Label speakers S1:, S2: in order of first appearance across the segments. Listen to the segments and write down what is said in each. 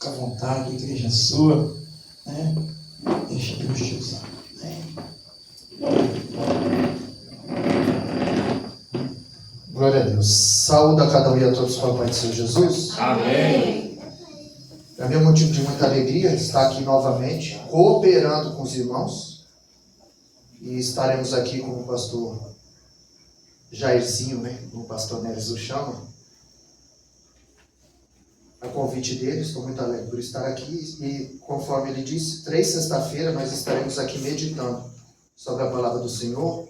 S1: Fica à vontade, a igreja é sua, né? Deixa Deus te usar.
S2: Glória a Deus. Saúde a cada um e a todos com a paz do Senhor Jesus.
S3: Amém.
S2: É meu motivo de muita alegria estar aqui novamente, cooperando com os irmãos. E estaremos aqui com o pastor Jairzinho, né? O pastor Neres o chama. A convite dele, estou muito alegre por estar aqui. E conforme ele disse, 3 sexta-feira nós estaremos aqui meditando sobre a palavra do Senhor.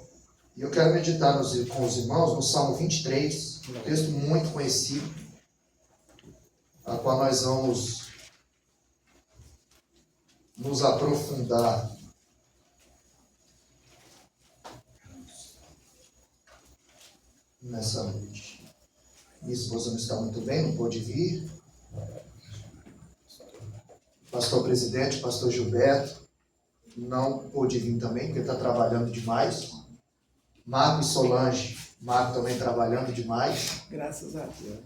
S2: E eu quero meditar com os irmãos no Salmo 23, um texto muito conhecido, a qual nós vamos nos aprofundar. Nessa noite. Minha esposa não está muito bem, não pôde vir. Pastor presidente, pastor Gilberto, não pôde vir também, porque está trabalhando demais. Marco e Solange, Marco também trabalhando demais.
S1: Graças a Deus.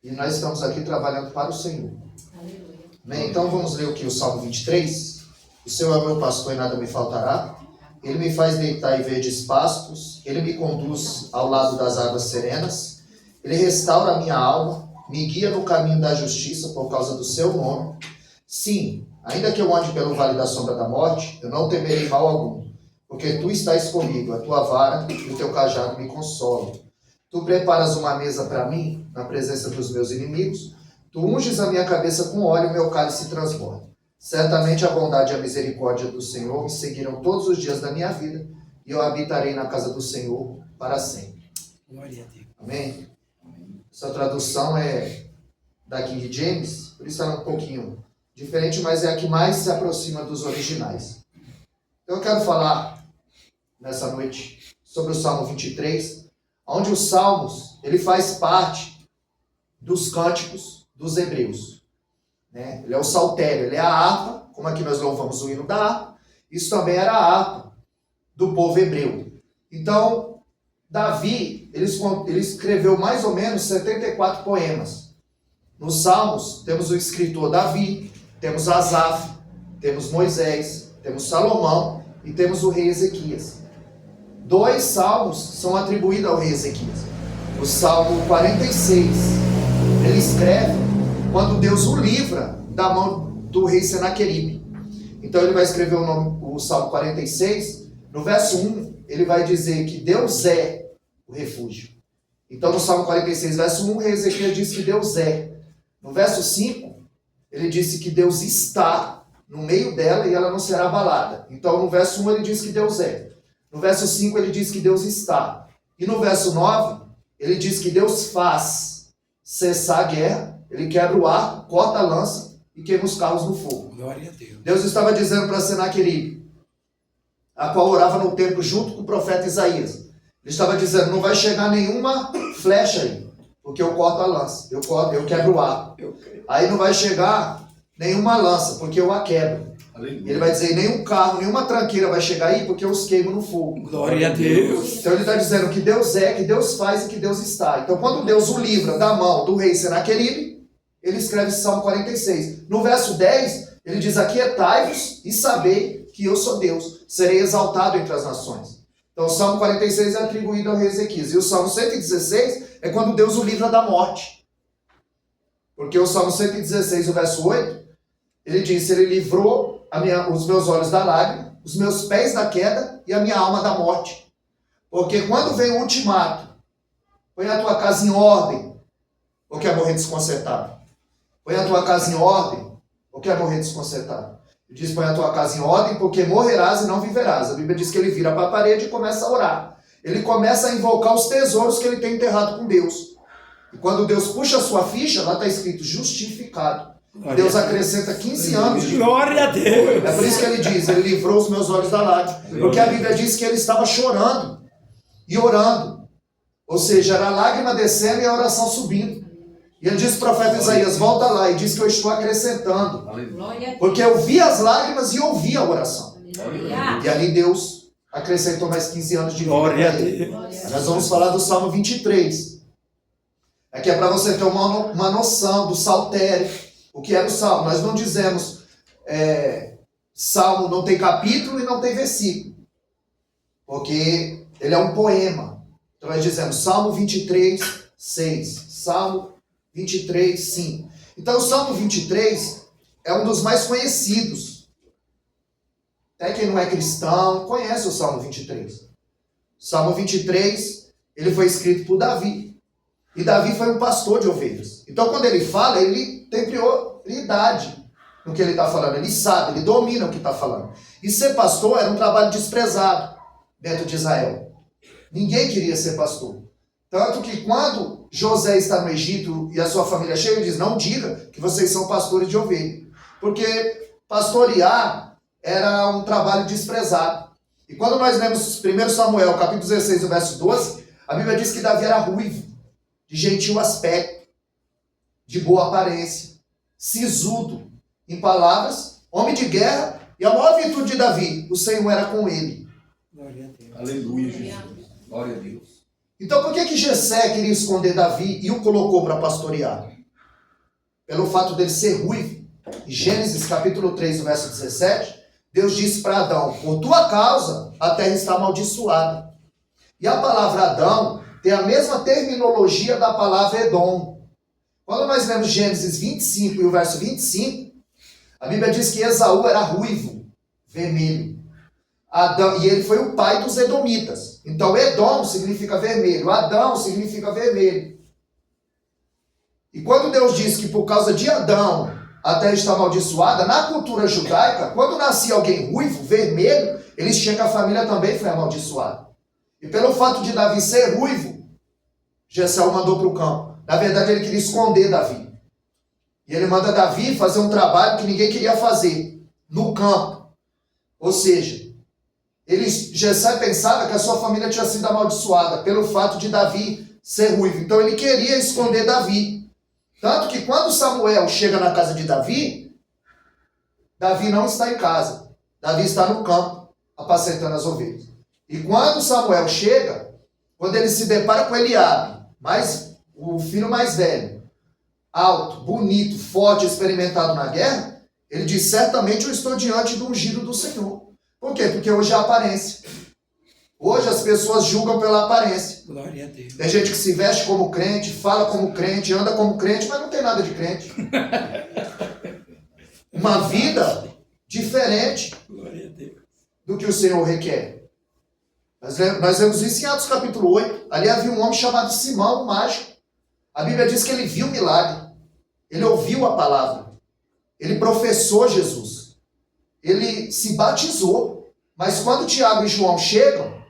S2: E nós estamos aqui trabalhando para o Senhor.
S3: Aleluia.
S2: Bem, então vamos ler aqui o Salmo 23. O Senhor é meu pastor e nada me faltará. Ele me faz deitar em verdes pastos. Ele me conduz ao lado das águas serenas. Ele restaura a minha alma. Me guia no caminho da justiça por causa do seu nome. Sim, ainda que eu ande pelo vale da sombra da morte, eu não temerei mal algum. Porque tu estás comigo, a tua vara e o teu cajado me consolam. Tu preparas uma mesa para mim, na presença dos meus inimigos. Tu unges a minha cabeça com óleo e meu cálice transborda. Certamente a bondade e a misericórdia do Senhor me seguirão todos os dias da minha vida, e eu habitarei na casa do Senhor para sempre.
S1: Glória a Deus.
S2: Amém? Essa tradução é da King James, por isso ela é um pouquinho diferente, mas é a que mais se aproxima dos originais. Então eu quero falar nessa noite sobre o Salmo 23, onde os Salmos, ele faz parte dos cânticos dos hebreus. Né? Ele é o saltério, ele é a harpa, como aqui nós louvamos o hino da harpa, isso também era a harpa do povo hebreu. Então, Davi, ele escreveu mais ou menos 74 poemas. Nos Salmos, temos o escritor Davi, temos Asaf, temos Moisés, temos Salomão e temos o rei Ezequias. 2 salmos são atribuídos ao rei Ezequias. O Salmo 46, ele escreve quando Deus o livra da mão do rei Senaqueribe. Então ele vai escrever o Salmo 46, no verso 1, ele vai dizer que Deus é o refúgio. Então no Salmo 46, verso 1, o rei Ezequias diz que Deus é. No verso 5, ele disse que Deus está no meio dela e ela não será abalada. Então no verso 1 ele diz que Deus é. No verso 5 ele diz que Deus está. E no verso 9, ele diz que Deus faz cessar a guerra, ele quebra o arco, corta a lança e queima os carros no fogo.
S1: Glória a Deus.
S2: Deus estava dizendo para Senaqueribe, a qual orava no templo junto com o profeta Isaías. Ele estava dizendo, não vai chegar nenhuma flecha aí, porque eu corto a lança, eu quebro o arco. Aí não vai chegar nenhuma lança, porque eu a quebro.
S4: Aleluia.
S2: Ele vai dizer, nenhum carro, nenhuma tranqueira vai chegar aí, porque eu os queimo no fogo.
S1: Glória a Deus.
S2: Então ele está dizendo que Deus é, que Deus faz e que Deus está. Então quando Deus o livra da mão do rei Senaqueribe, ele escreve Salmo 46. No verso 10, ele diz, aquietai-vos e sabei que eu sou Deus, serei exaltado entre as nações. Então o Salmo 46 é atribuído ao rei Ezequias. E o Salmo 116 é quando Deus o livra da morte. Porque o Salmo 116, o verso 8, ele diz, ele livrou os meus olhos da lágrima, os meus pés da queda e a minha alma da morte. Porque quando vem o ultimato, põe a tua casa em ordem, ou quer morrer desconcertado? Põe a tua casa em ordem, ou quer morrer desconcertado? Ele diz, põe a tua casa em ordem, porque morrerás e não viverás. A Bíblia diz que ele vira para a parede e começa a orar. Ele começa a invocar os tesouros que ele tem enterrado com Deus. E quando Deus puxa a sua ficha, lá está escrito justificado. Deus acrescenta 15 anos de vida.
S1: Glória a Deus.
S2: É por isso que ele diz, ele livrou os meus olhos da lágrima. Porque a Bíblia diz que ele estava chorando e orando. Ou seja, era a lágrima descendo e a oração subindo. E ele diz para o profeta Isaías, volta lá, e diz que eu estou acrescentando. Porque eu vi as lágrimas e ouvi a oração. E ali Deus acrescentou mais 15 anos de vida.
S1: Glória a Deus.
S2: Nós vamos falar do Salmo 23. Aqui é para você ter uma noção do saltério, o que era o salmo. Nós não dizemos salmo não tem capítulo e não tem versículo, porque ele é um poema. Então nós dizemos Salmo 23, 6, Salmo 23, 5. Então o Salmo 23 é um dos mais conhecidos. Até quem não é cristão conhece o Salmo 23. O Salmo 23, ele foi escrito por Davi. E Davi foi um pastor de ovelhas. Então quando ele fala, ele tem prioridade no que ele está falando. Ele sabe, ele domina o que está falando. E ser pastor era um trabalho desprezado dentro de Israel. Ninguém queria ser pastor. Tanto que quando José está no Egito e a sua família chega, ele diz, não diga que vocês são pastores de ovelha. Porque pastorear era um trabalho desprezado. E quando nós lemos 1 Samuel, capítulo 16, verso 12, a Bíblia diz que Davi era ruivo, de gentil aspecto, de boa aparência, sisudo, em palavras, homem de guerra, e a maior virtude de Davi, o Senhor era com ele.
S3: Glória a Deus.
S4: Aleluia, Jesus. Glória a Deus.
S2: Então por que Jessé queria esconder Davi e o colocou para pastorear? Pelo fato dele ser ruivo. Em Gênesis capítulo 3, verso 17, Deus disse para Adão, por tua causa a terra está amaldiçoada. E a palavra Adão tem a mesma terminologia da palavra Edom. Quando nós lemos Gênesis 25 e o verso 25, a Bíblia diz que Esaú era ruivo, vermelho. Adão, e ele foi o pai dos edomitas. Então Edom significa vermelho, Adão significa vermelho. E quando Deus diz que por causa de Adão a terra está amaldiçoada, na cultura judaica, quando nascia alguém ruivo, vermelho, eles tinham que a família também foi amaldiçoada. E pelo fato de Davi ser ruivo, Jessé o mandou para o campo. Na verdade ele queria esconder Davi. E ele manda Davi fazer um trabalho que ninguém queria fazer, no campo. Ou seja, Jessé pensava que a sua família tinha sido amaldiçoada pelo fato de Davi ser ruivo. Então ele queria esconder Davi. Tanto que quando Samuel chega na casa de Davi, Davi não está em casa. Davi está no campo, apacentando as ovelhas. E quando Samuel chega, quando ele se depara com Eliabe, o filho mais velho, alto, bonito, forte, experimentado na guerra, ele diz, certamente eu estou diante do ungido do Senhor. Por quê? Porque hoje é a aparência. Hoje as pessoas julgam pela aparência.
S3: Glória a Deus.
S2: Tem gente que se veste como crente, fala como crente, anda como crente, mas não tem nada de crente. Uma vida diferente
S3: Glória a Deus.
S2: do que o Senhor requer. Nós vemos isso em Atos capítulo 8. Ali havia um homem chamado Simão, o mágico. A Bíblia diz que ele viu o milagre. Ele ouviu a palavra. Ele professou Jesus. Ele se batizou. Mas quando Tiago e João chegam,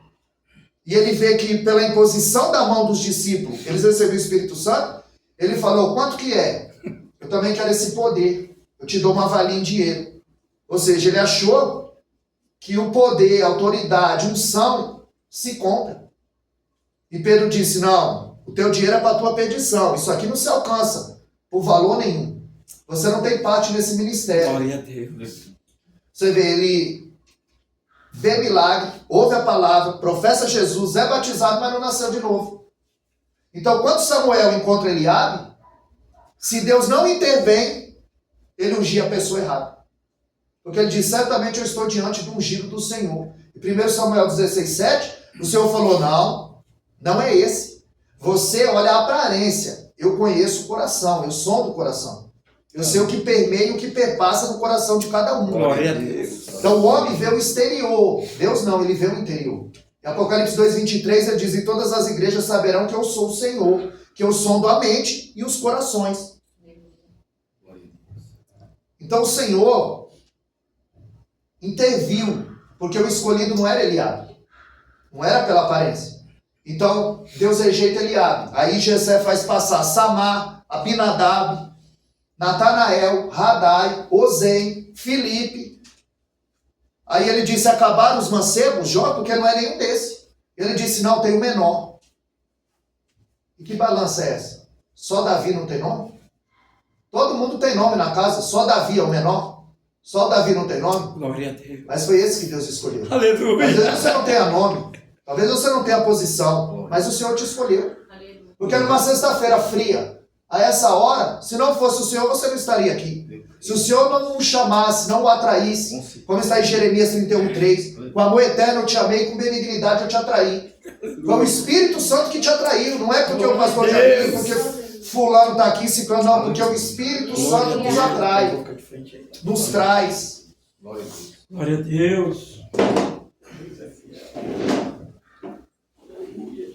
S2: e ele vê que pela imposição da mão dos discípulos, eles receberam o Espírito Santo, ele falou, quanto que é? Eu também quero esse poder. Eu te dou uma valinha em dinheiro. Ou seja, ele achou que o poder, a autoridade, unção se compra. E Pedro disse, não, o teu dinheiro é para a tua perdição. Isso aqui não se alcança por valor nenhum. Você não tem parte nesse ministério.
S3: Glória a Deus.
S2: Você vê, ele vê milagre, ouve a palavra, professa Jesus, é batizado, mas não nasceu de novo. Então, quando Samuel encontra Eliabe, se Deus não intervém, ele ungia a pessoa errada. Porque ele diz, certamente eu estou diante do ungido do Senhor. Em 1 Samuel 16, 7, o Senhor falou, não é esse. Você olha a aparência, eu conheço o coração, eu sondo o coração. Eu sei o que permeia e o que perpassa no coração de cada um.
S3: Glória a Deus.
S2: Então o homem vê o exterior, Deus não, ele vê o interior. Em Apocalipse 2:23 ele diz, e todas as igrejas saberão que eu sou o Senhor, que eu sondo a mente e os corações. Então o Senhor interviu, porque o escolhido não era Eliabe, não era pela aparência. Então Deus rejeita Eliabe. Aí Jessé faz passar Samar, Abinadab, Natanael, Radai, Ozem, Filipe. Aí ele disse, acabaram os mancebos, Jó, porque não é nenhum desse. Ele disse, não, tem o menor. E que balança é essa? Só Davi não tem nome? Todo mundo tem nome na casa, só Davi é o menor? Só Davi não tem nome?
S3: Glória a Deus.
S2: Mas foi esse que Deus escolheu.
S3: Aleluia.
S2: Às vezes você não tenha nome, talvez você não tenha posição, mas o Senhor te escolheu. Porque numa sexta-feira fria, a essa hora, se não fosse o Senhor, você não estaria aqui. Se o Senhor não o chamasse, não o atraísse, como está em Jeremias 31:3, com amor eterno eu te amei, com benignidade eu te atraí. Foi o Espírito Santo que te atraiu, não é porque o pastor já veio, porque fulano está aqui, ciclano, não, porque o Espírito Santo nos atrai, nos traz.
S4: Glória a Deus.
S3: Glória a Deus.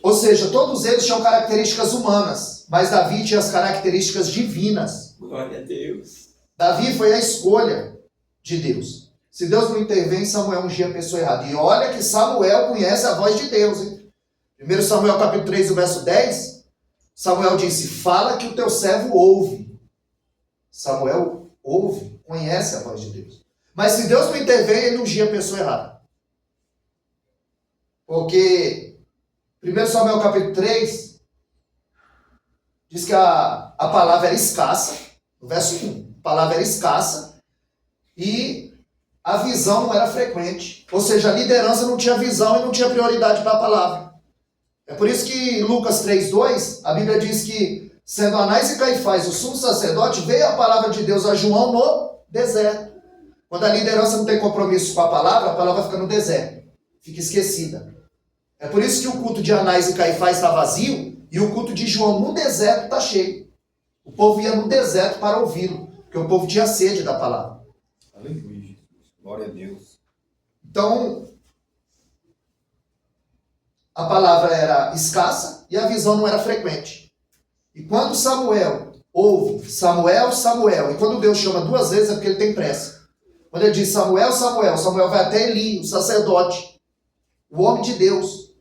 S2: Ou seja, todos eles tinham características humanas, mas Davi tinha as características divinas.
S3: Glória a Deus.
S2: Davi foi a escolha de Deus. Se Deus não intervém, Samuel ungia a pessoa errada. E olha que Samuel conhece a voz de Deus, hein? 1 Samuel capítulo 3, o verso 10, Samuel disse, fala que o teu servo ouve. Samuel ouve, conhece a voz de Deus. Mas se Deus não intervém, ele ungia a pessoa errada. Porque 1 Samuel capítulo 3 diz que a palavra era escassa, no verso 1, a palavra era escassa e a visão não era frequente. Ou seja, a liderança não tinha visão e não tinha prioridade para a palavra. É por isso que em Lucas 3:2, a Bíblia diz que, sendo Anás e Caifás o sumo sacerdote, veio a palavra de Deus a João no deserto. Quando a liderança não tem compromisso com a palavra fica no deserto, fica esquecida. É por isso que o culto de Anás e Caifás está vazio e o culto de João no deserto está cheio. O povo ia no deserto para ouvi-lo, porque o povo tinha sede da palavra.
S4: Aleluia, Jesus. Glória a Deus.
S2: Então, a palavra era escassa e a visão não era frequente. E quando Samuel ouve Samuel, Samuel, e quando Deus chama duas vezes é porque ele tem pressa. Quando ele diz Samuel, Samuel, Samuel vai até Eli, o sacerdote, o homem de Deus.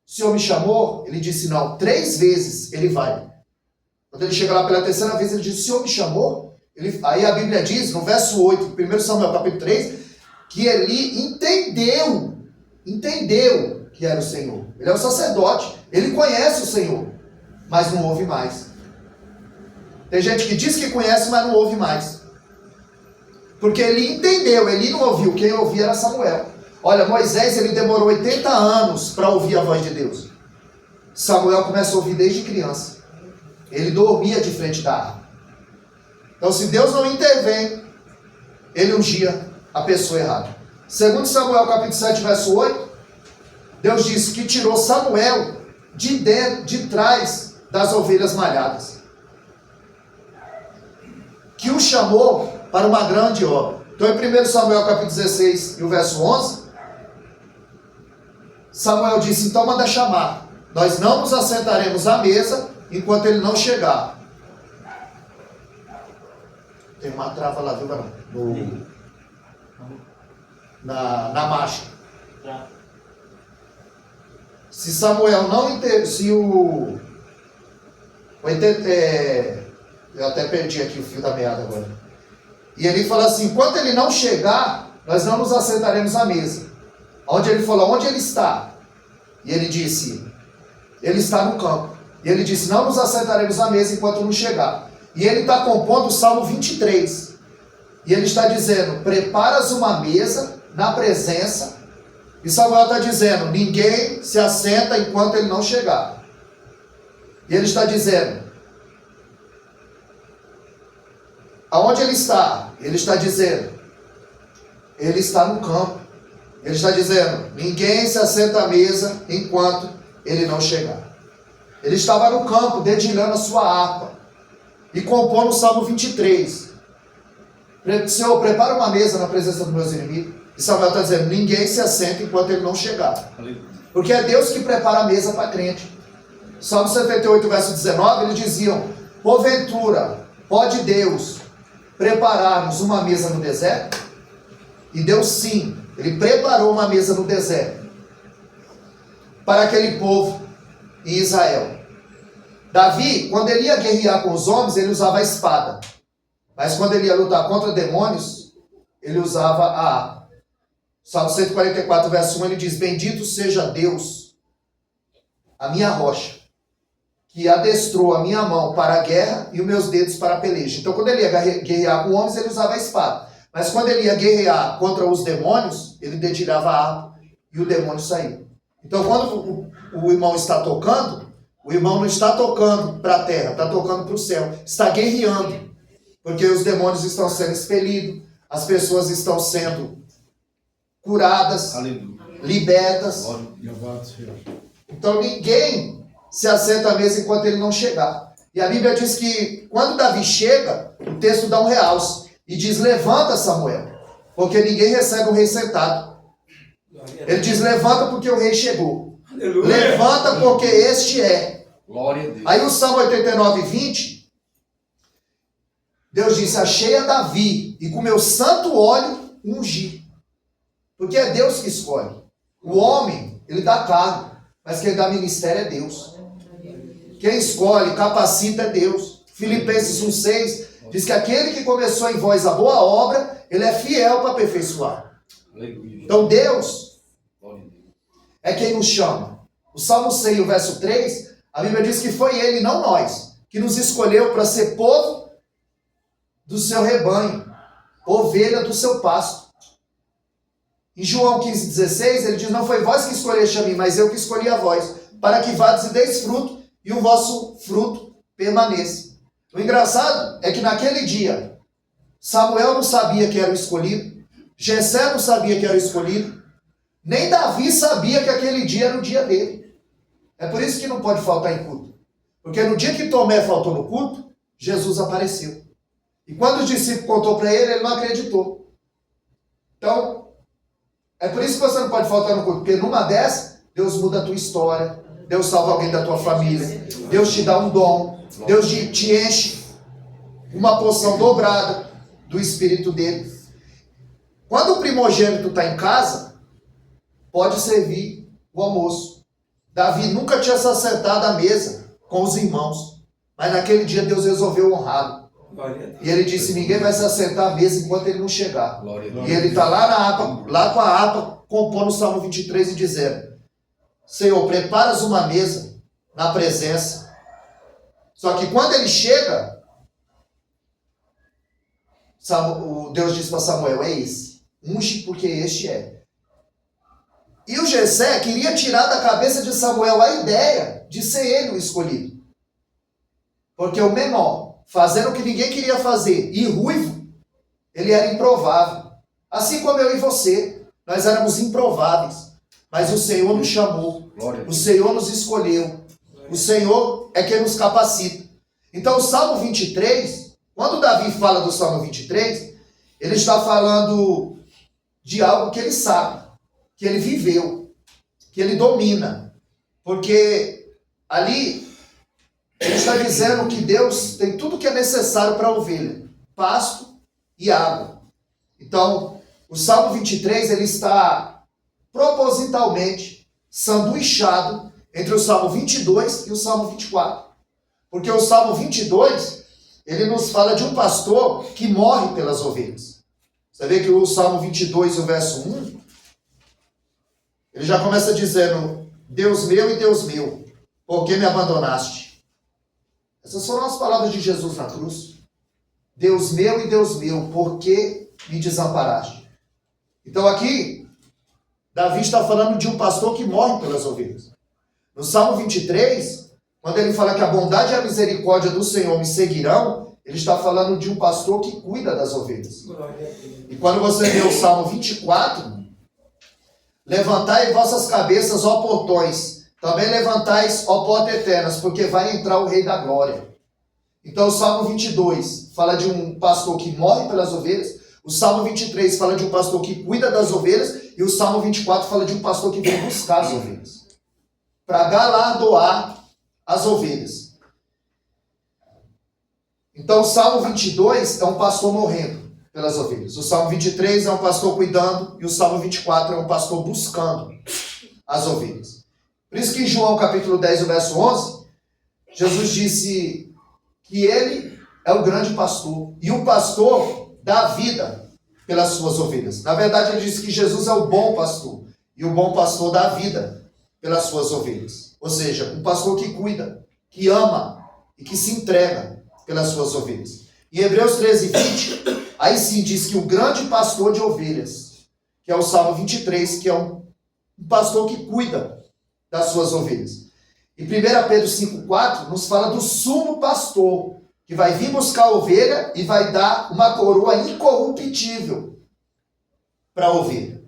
S2: O Senhor me chamou? Ele disse não. 3 vezes ele vai. Quando ele chega lá pela 3ª vez, ele diz, o Senhor me chamou? Aí a Bíblia diz, no verso 8, 1 Samuel capítulo 3, que Eli entendeu que era o Senhor. Ele é o sacerdote, ele conhece o Senhor, mas não ouve mais. Tem gente que diz que conhece, mas não ouve mais. Porque ele entendeu, ele não ouviu, quem ouvia era Samuel. Olha, Moisés, ele demorou 80 anos para ouvir a voz de Deus. Samuel começa a ouvir desde criança. Ele dormia de frente da arca. Então, se Deus não intervém, ele ungia a pessoa errada. Segundo Samuel capítulo 7, verso 8, Deus disse que tirou Samuel de trás das ovelhas malhadas. Que o chamou para uma grande obra. Então, em 1 Samuel capítulo 16 e o verso 11, Samuel disse, então manda chamar. Nós não nos assentaremos à mesa enquanto ele não chegar. Tem uma trava lá, viu, Barão? Na marcha. Se Samuel não eu até perdi aqui o fio da meada agora. E ele fala assim, enquanto ele não chegar, nós não nos assentaremos à mesa. Onde ele falou, onde ele está? E ele disse, ele está no campo. E ele disse, não nos assentaremos à mesa enquanto não chegar. E ele está compondo o Salmo 23. E ele está dizendo, preparas uma mesa na presença. E Samuel está dizendo, ninguém se assenta enquanto ele não chegar. E ele está dizendo, aonde ele está? Ele está dizendo, ele está no campo. Ele está dizendo, ninguém se assenta à mesa enquanto ele não chegar. Ele estava no campo, dedilhando a sua harpa e compondo o Salmo 23. Senhor, prepara uma mesa na presença dos meus inimigos. E Samuel está dizendo, ninguém se assenta enquanto ele não chegar. Porque é Deus que prepara a mesa para crente. Salmo 78, verso 19, eles diziam, porventura, pode Deus preparar-nos uma mesa no deserto? E Deus sim, ele preparou uma mesa no deserto para aquele povo em Israel. Davi, quando ele ia guerrear com os homens, ele usava a espada. Mas quando ele ia lutar contra demônios, ele usava a harpa. Salmo 144, verso 1, ele diz, bendito seja Deus, a minha rocha, que adestrou a minha mão para a guerra e os meus dedos para a peleja. Então, quando ele ia guerrear com homens, ele usava a espada. Mas quando ele ia guerrear contra os demônios, ele dedilhava a harpa e o demônio saía. Então, quando o irmão está tocando, O irmão não está tocando para a terra, está tocando para o céu. Está guerreando. Porque os demônios estão sendo expelidos, as pessoas estão sendo curadas,
S4: Aleluia.
S2: libertas.
S4: Glória a Deus.
S1: Louvado seja.
S2: Então ninguém se assenta à mesa enquanto ele não chegar. E a Bíblia diz que quando Davi chega, o texto dá um realce e diz: levanta, Samuel, porque ninguém recebe o rei sentado. Ele diz: levanta porque o rei chegou.
S3: Aleluia.
S2: Levanta porque este é.
S4: Glória a Deus.
S2: Aí o Salmo 89, 20, Deus disse: achei a Davi e com meu santo óleo ungi. Porque é Deus que escolhe. O homem, ele dá cargo, mas quem dá ministério é Deus. Quem escolhe, capacita é Deus. Filipenses 1,6 diz que aquele que começou em vós a boa obra, ele é fiel para aperfeiçoar.
S4: Aleluia.
S2: Então Deus
S4: Glória a Deus.
S2: é quem nos chama. O Salmo 6, o verso 3, a Bíblia diz que foi ele, não nós, que nos escolheu para ser povo do seu rebanho, ovelha do seu pasto. Em João 15,16, ele diz: não foi vós que escolheste a mim, mas eu que escolhi a vós, para que vades e deis fruto, e o vosso fruto permaneça. O engraçado é que naquele dia, Samuel não sabia que era o escolhido, Jessé não sabia que era o escolhido, nem Davi sabia que aquele dia era o dia dele. É por isso que não pode faltar em culto. Porque no dia que Tomé faltou no culto, Jesus apareceu. E quando o discípulo contou para ele, ele não acreditou. Então, é por isso que você não pode faltar no culto. Porque numa dessas, Deus muda a tua história. Deus salva alguém da tua família. Deus te dá um dom. Deus te enche uma porção dobrada do Espírito dele. Quando o primogênito está em casa, pode servir o almoço. Davi nunca tinha se acertado à mesa com os irmãos. Mas naquele dia Deus resolveu honrá-lo. E ele disse: ninguém vai se assentar à mesa enquanto ele não chegar.
S4: Glória a Deus.
S2: E ele está lá com a harpa, compondo o Salmo 23 e dizendo: Senhor, preparas uma mesa na presença. Só que quando ele chega, Deus diz para Samuel: é esse, unge porque este é. E o Jessé queria tirar da cabeça de Samuel a ideia de ser ele o escolhido. Porque o menor, fazendo o que ninguém queria fazer, e ruivo, ele era improvável. Assim como eu e você, nós éramos improváveis. Mas o Senhor nos chamou,
S4: Glória a
S2: o
S4: Deus.
S2: Senhor nos escolheu, o Senhor é quem nos capacita. Então o Salmo 23, quando Davi fala do Salmo 23, ele está falando de algo que ele sabe, que ele viveu, que ele domina. Porque ali ele está dizendo que Deus tem tudo que é necessário para a ovelha: pasto e água. Então, o Salmo 23, ele está propositalmente sanduichado entre o Salmo 22 e o Salmo 24. Porque o Salmo 22, ele nos fala de um pastor que morre pelas ovelhas. Você vê que o Salmo 22, o verso 1, ele já começa dizendo: Deus meu e Deus meu, por que me abandonaste? Essas foram as palavras de Jesus na cruz. Deus meu e Deus meu, por que me desamparaste? Então aqui, Davi está falando de um pastor que morre pelas ovelhas. No Salmo 23, quando ele fala que a bondade e a misericórdia do Senhor me seguirão, ele está falando de um pastor que cuida das ovelhas. E quando você vê o Salmo 24, levantai vossas cabeças, ó portões, também levantais, ó portas eternas, porque vai entrar o Rei da Glória. Então o Salmo 22 fala de um pastor que morre pelas ovelhas, o Salmo 23 fala de um pastor que cuida das ovelhas, e o Salmo 24 fala de um pastor que vem buscar as ovelhas, para galardoar as ovelhas. Então o Salmo 22 é um pastor morrendo pelas ovelhas, o Salmo 23 é um pastor cuidando, e o Salmo 24 é um pastor buscando as ovelhas. Por isso que em João capítulo 10, o verso 11, Jesus disse que ele é o grande pastor, e o pastor dá vida pelas suas ovelhas. Na verdade, ele disse que Jesus é o bom pastor, e o bom pastor dá vida pelas suas ovelhas. Ou seja, um pastor que cuida, que ama e que se entrega pelas suas ovelhas. Em Hebreus 13, 20, aí sim diz que o grande pastor de ovelhas, que é o Salmo 23, que é um pastor que cuida das suas ovelhas. E 1 Pedro 5,4 nos fala do sumo pastor, que vai vir buscar a ovelha e vai dar uma coroa incorruptível para a ovelha.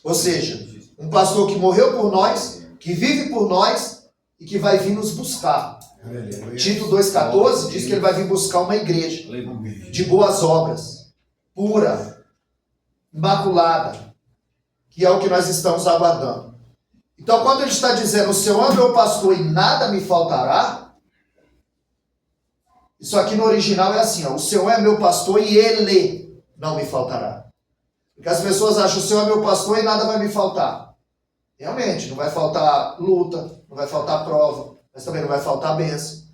S2: Ou seja, um pastor que morreu por nós, que vive por nós e que vai vir nos buscar. Tito 2,14 diz que ele vai vir buscar uma igreja de boas obras, pura, imaculada, que é o que nós estamos aguardando. Então, quando ele está dizendo, o Senhor é meu pastor e nada me faltará, isso aqui no original é assim, ó, o Senhor é meu pastor e Ele não me faltará. Porque as pessoas acham, o Senhor é meu pastor e nada vai me faltar. Realmente, não vai faltar luta, não vai faltar prova, mas também não vai faltar bênção.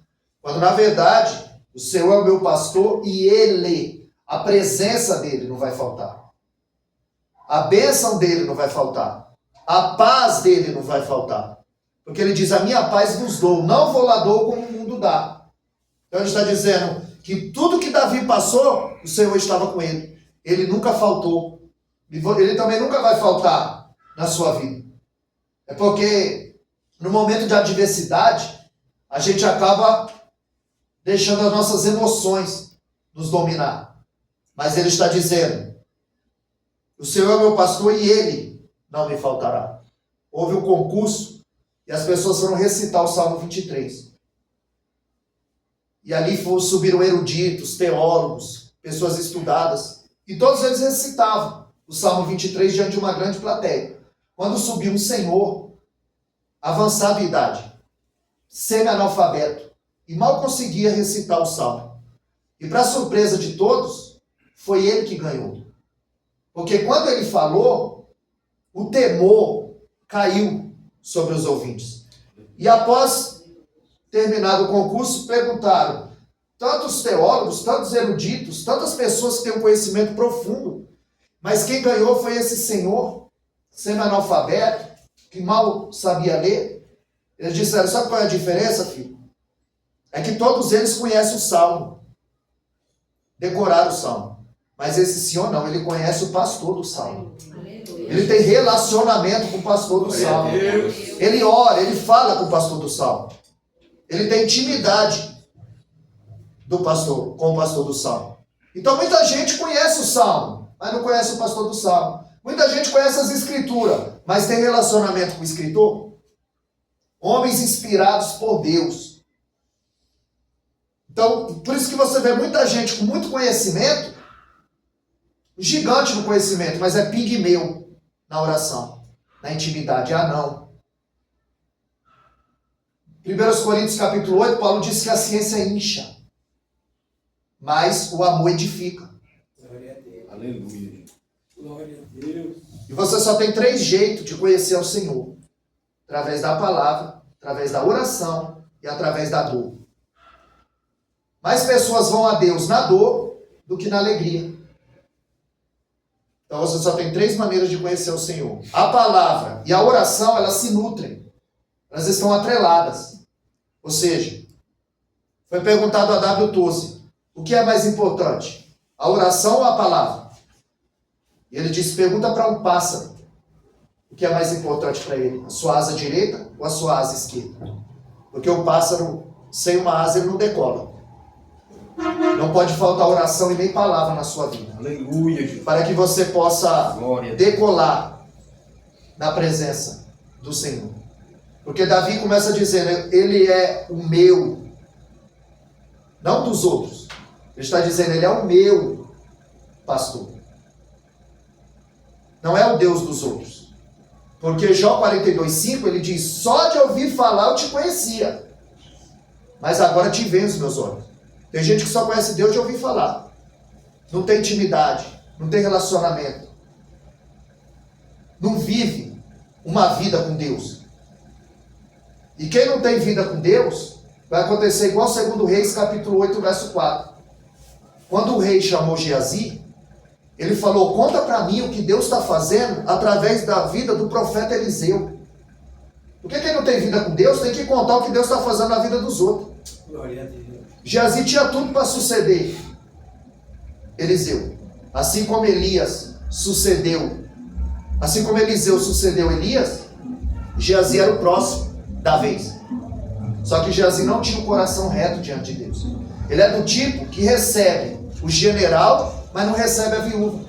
S2: Quando, na verdade, o Senhor é o meu pastor e Ele, a presença dEle não vai faltar. A bênção dEle não vai faltar. A paz dEle não vai faltar. Porque Ele diz, a minha paz vos dou, não vou lá dou como o mundo dá. Então Ele está dizendo que tudo que Davi passou, o Senhor estava com ele. Ele nunca faltou. Ele também nunca vai faltar na sua vida. É porque no momento de adversidade, a gente acaba deixando as nossas emoções nos dominar. Mas Ele está dizendo, o Senhor é meu pastor e Ele não me faltará. Houve um concurso e as pessoas foram recitar o Salmo 23. E ali subiram eruditos, teólogos, pessoas estudadas. E todos eles recitavam o Salmo 23 diante de uma grande plateia. Quando subiu um senhor, avançado em idade, semi-analfabeto, e mal conseguia recitar o Salmo. E para surpresa de todos, foi ele que ganhou. Porque quando ele falou, o temor caiu sobre os ouvintes. E após terminado o concurso, perguntaram, tantos teólogos, tantos eruditos, tantas pessoas que têm um conhecimento profundo, mas quem ganhou foi esse senhor, semi-analfabeto, que mal sabia ler. Eles disseram, sabe qual é a diferença, filho? É que todos eles conhecem o Salmo, decoraram o Salmo. Mas esse senhor não, ele conhece o pastor do Salmo. Ele tem relacionamento com o pastor do Salmo. Ele ora, ele fala com o pastor do Salmo. Ele tem intimidade com o pastor do Salmo. Então muita gente conhece o Salmo, mas não conhece o pastor do Salmo. Muita gente conhece as escrituras, mas tem relacionamento com o escritor. Homens inspirados por Deus. Então, por isso que você vê muita gente com muito conhecimento, gigante no conhecimento, mas é pigmeu na oração, na intimidade. Ah, não. 1 Coríntios capítulo 8, Paulo diz que a ciência incha, mas o amor edifica.
S3: Glória a Deus.
S4: Aleluia.
S3: Glória a Deus.
S2: E você só tem 3 jeitos de conhecer o Senhor. Através da palavra, através da oração e através da dor. Mais pessoas vão a Deus na dor do que na alegria. Então você só tem 3 maneiras de conhecer o Senhor. A palavra e a oração, elas se nutrem. Elas estão atreladas. Ou seja, foi perguntado a W. Toze, o que é mais importante? A oração ou a palavra? E ele disse, pergunta para um pássaro. O que é mais importante para ele? A sua asa direita ou a sua asa esquerda? Porque o pássaro, sem uma asa, ele não decola. Não pode faltar oração e nem palavra na sua vida.
S4: Aleluia, Jesus.
S2: Para que você possa
S4: Glória a Deus.
S2: decolar na presença do Senhor. Porque Davi começa dizendo, ele é o meu, não dos outros. Ele está dizendo, ele é o meu pastor. Não é o Deus dos outros. Porque Jó 42:5, ele diz, só de ouvir falar eu te conhecia, mas agora te vejo os meus olhos. Tem gente que só conhece Deus de ouvir falar. Não tem intimidade, não tem relacionamento. Não vive uma vida com Deus. E quem não tem vida com Deus, vai acontecer igual 2 Reis, capítulo 8, verso 4. Quando o rei chamou Geazi, ele falou, conta para mim o que Deus está fazendo através da vida do profeta Eliseu. Porque quem não tem vida com Deus, tem que contar o que Deus está fazendo na vida dos outros.
S3: Glória a Deus.
S2: Geazi tinha tudo para suceder Eliseu. Assim como Elias sucedeu, assim como Eliseu sucedeu Elias, Geazi era o próximo da vez. Só que Geazi não tinha um coração reto diante de Deus. Ele é do tipo que recebe o general, mas não recebe a viúva.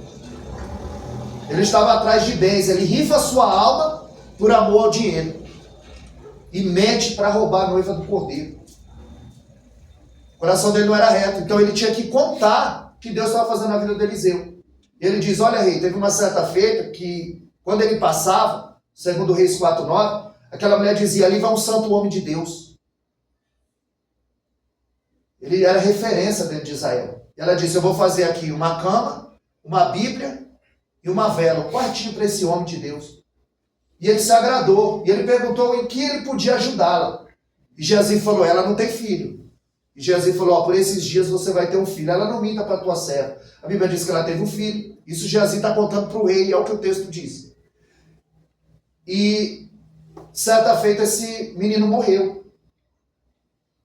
S2: Ele estava atrás de bens, ele rifa a sua alma por amor ao dinheiro. E mente para roubar a noiva do cordeiro. O coração dele não era reto, então ele tinha que contar o que Deus estava fazendo na vida de Eliseu. E ele diz, olha rei, teve uma certa feita que quando ele passava, segundo Reis 4:9, aquela mulher dizia, ali vai um santo homem de Deus. Ele era referência dentro de Israel. E ela disse, eu vou fazer aqui uma cama, uma Bíblia e uma vela, um quartinho para esse homem de Deus. E ele se agradou. E ele perguntou em que ele podia ajudá-la. E Geazi falou, ela não tem filho. E Geazi falou, por esses dias você vai ter um filho. Ela não minta para a tua serva. A Bíblia diz que ela teve um filho. Isso Geazi está contando para o rei, é o que o texto diz. E certa feita esse menino morreu.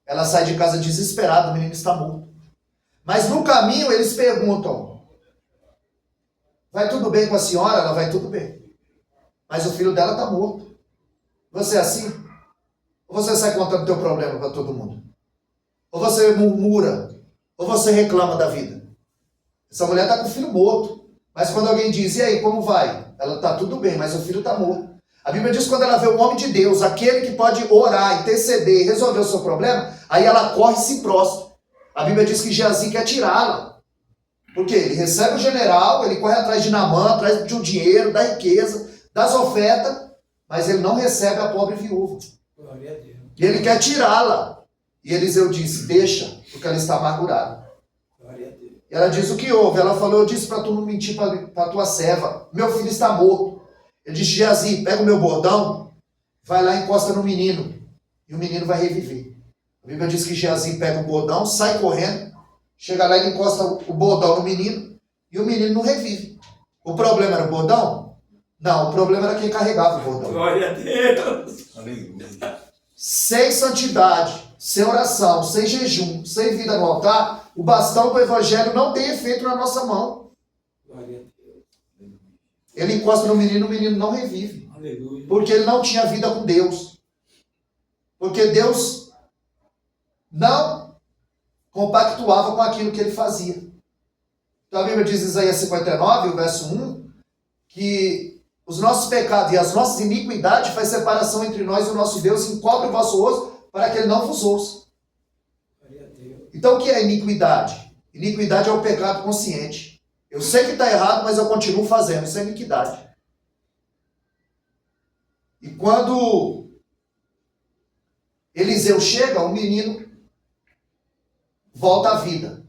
S2: Ela sai de casa desesperada, o menino está morto. Mas no caminho eles perguntam, vai tudo bem com a senhora? Ela vai tudo bem. Mas o filho dela está morto. Você é assim? Ou você sai contando teu problema para todo mundo? Ou você murmura? Ou você reclama da vida? Essa mulher está com o filho morto. Mas quando alguém diz, e aí, como vai? Ela está tudo bem, mas o filho está morto. A Bíblia diz que quando ela vê o homem de Deus, aquele que pode orar, interceder, resolver o seu problema, aí ela corre e se prostra. A Bíblia diz que Geazi quer tirá-la. Por quê? Ele recebe o general, ele corre atrás de Naamã, atrás de um dinheiro, da riqueza, das ofertas, mas ele não recebe a pobre viúva.
S3: Glória a Deus.
S2: E ele quer tirá-la. E Eliseu disse, deixa, porque ela está amargurada.
S3: Glória a Deus.
S2: E ela diz o que houve. Ela falou, eu disse para tu não mentir para a tua serva. Meu filho está morto. Ele disse, Geazi, pega o meu bordão, vai lá e encosta no menino. E o menino vai reviver. A Bíblia diz que Geazi pega o bordão, sai correndo, chega lá e ele encosta o bordão no menino, e o menino não revive. O problema era o bordão? Não, o problema era quem carregava o bordão.
S3: Glória a Deus.
S4: Aleluia.
S2: Sem santidade, sem oração, sem jejum, sem vida no altar, o bastão do evangelho não tem efeito na nossa mão.
S3: Glória a Deus.
S2: Ele encosta no menino, o menino não revive.
S3: Aleluia.
S2: Porque ele não tinha vida com Deus. Porque Deus não compactuava com aquilo que ele fazia. Então a Bíblia diz em Isaías 59, o verso 1, que os nossos pecados e as nossas iniquidades faz separação entre nós e o nosso Deus, encobre o vosso rosto para que ele não vos ouça.
S3: Glória a Deus.
S2: Então o que é iniquidade? Iniquidade é o pecado consciente. Eu sei que está errado, mas eu continuo fazendo. Isso é iniquidade. E quando Eliseu chega, o menino volta à vida.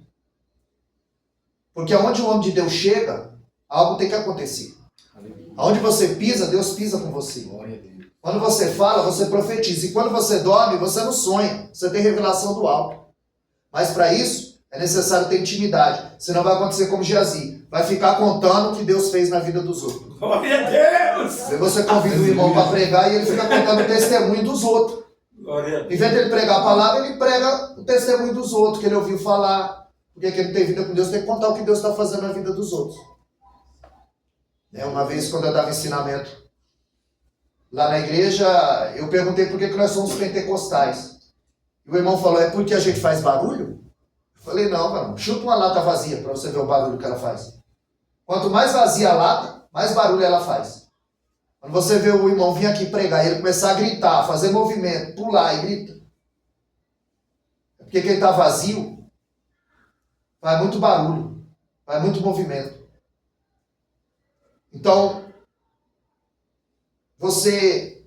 S2: Porque onde o homem de Deus chega, algo tem que acontecer.
S4: Aleluia.
S2: Onde você pisa, Deus pisa com você.
S4: Glória a Deus.
S2: Quando você fala, você profetiza. E quando você dorme, você não sonha. Você tem revelação do alto. Mas para isso, é necessário ter intimidade. Senão vai acontecer como Geazi. Vai ficar contando o que Deus fez na vida dos outros.
S3: Glória a Deus.
S2: Aí você convida o irmão para pregar e ele fica contando o testemunho dos outros.
S3: Glória a
S2: Em
S3: Deus.
S2: vez de ele pregar a palavra, ele prega o testemunho dos outros, que ele ouviu falar. Porque quem não tem vida com Deus tem que contar o que Deus está fazendo na vida dos outros. Uma vez, quando eu dava ensinamento lá na igreja, eu perguntei por que nós somos pentecostais. E o irmão falou, é porque a gente faz barulho? Eu falei, não, mano, chuta uma lata vazia para você ver o barulho que ela faz. Quanto mais vazia a lata, mais barulho ela faz. Quando você vê o irmão vir aqui pregar e ele começar a gritar, fazer movimento, pular e grita, é porque quem está vazio faz muito barulho, faz muito movimento. Então, você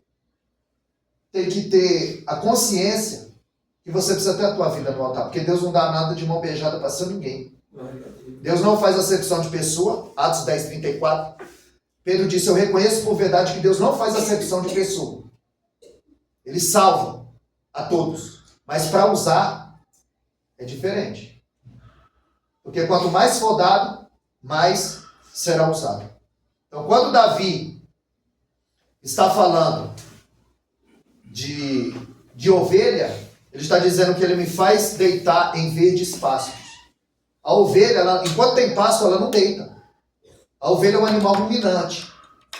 S2: tem que ter a consciência que você precisa ter a tua vida no altar, porque Deus não dá nada de mão beijada para ser ninguém.
S3: Glória a Deus.
S2: Deus não faz acepção de pessoa, Atos 10, 34. Pedro disse, eu reconheço por verdade que Deus não faz acepção de pessoa. Ele salva a todos, mas para usar é diferente. Porque quanto mais for dado, mais será usado. Então quando Davi está falando de ovelha, ele está dizendo que ele me faz deitar em verdes pastos. A ovelha, enquanto tem pasto, ela não deita. A ovelha é um animal ruminante.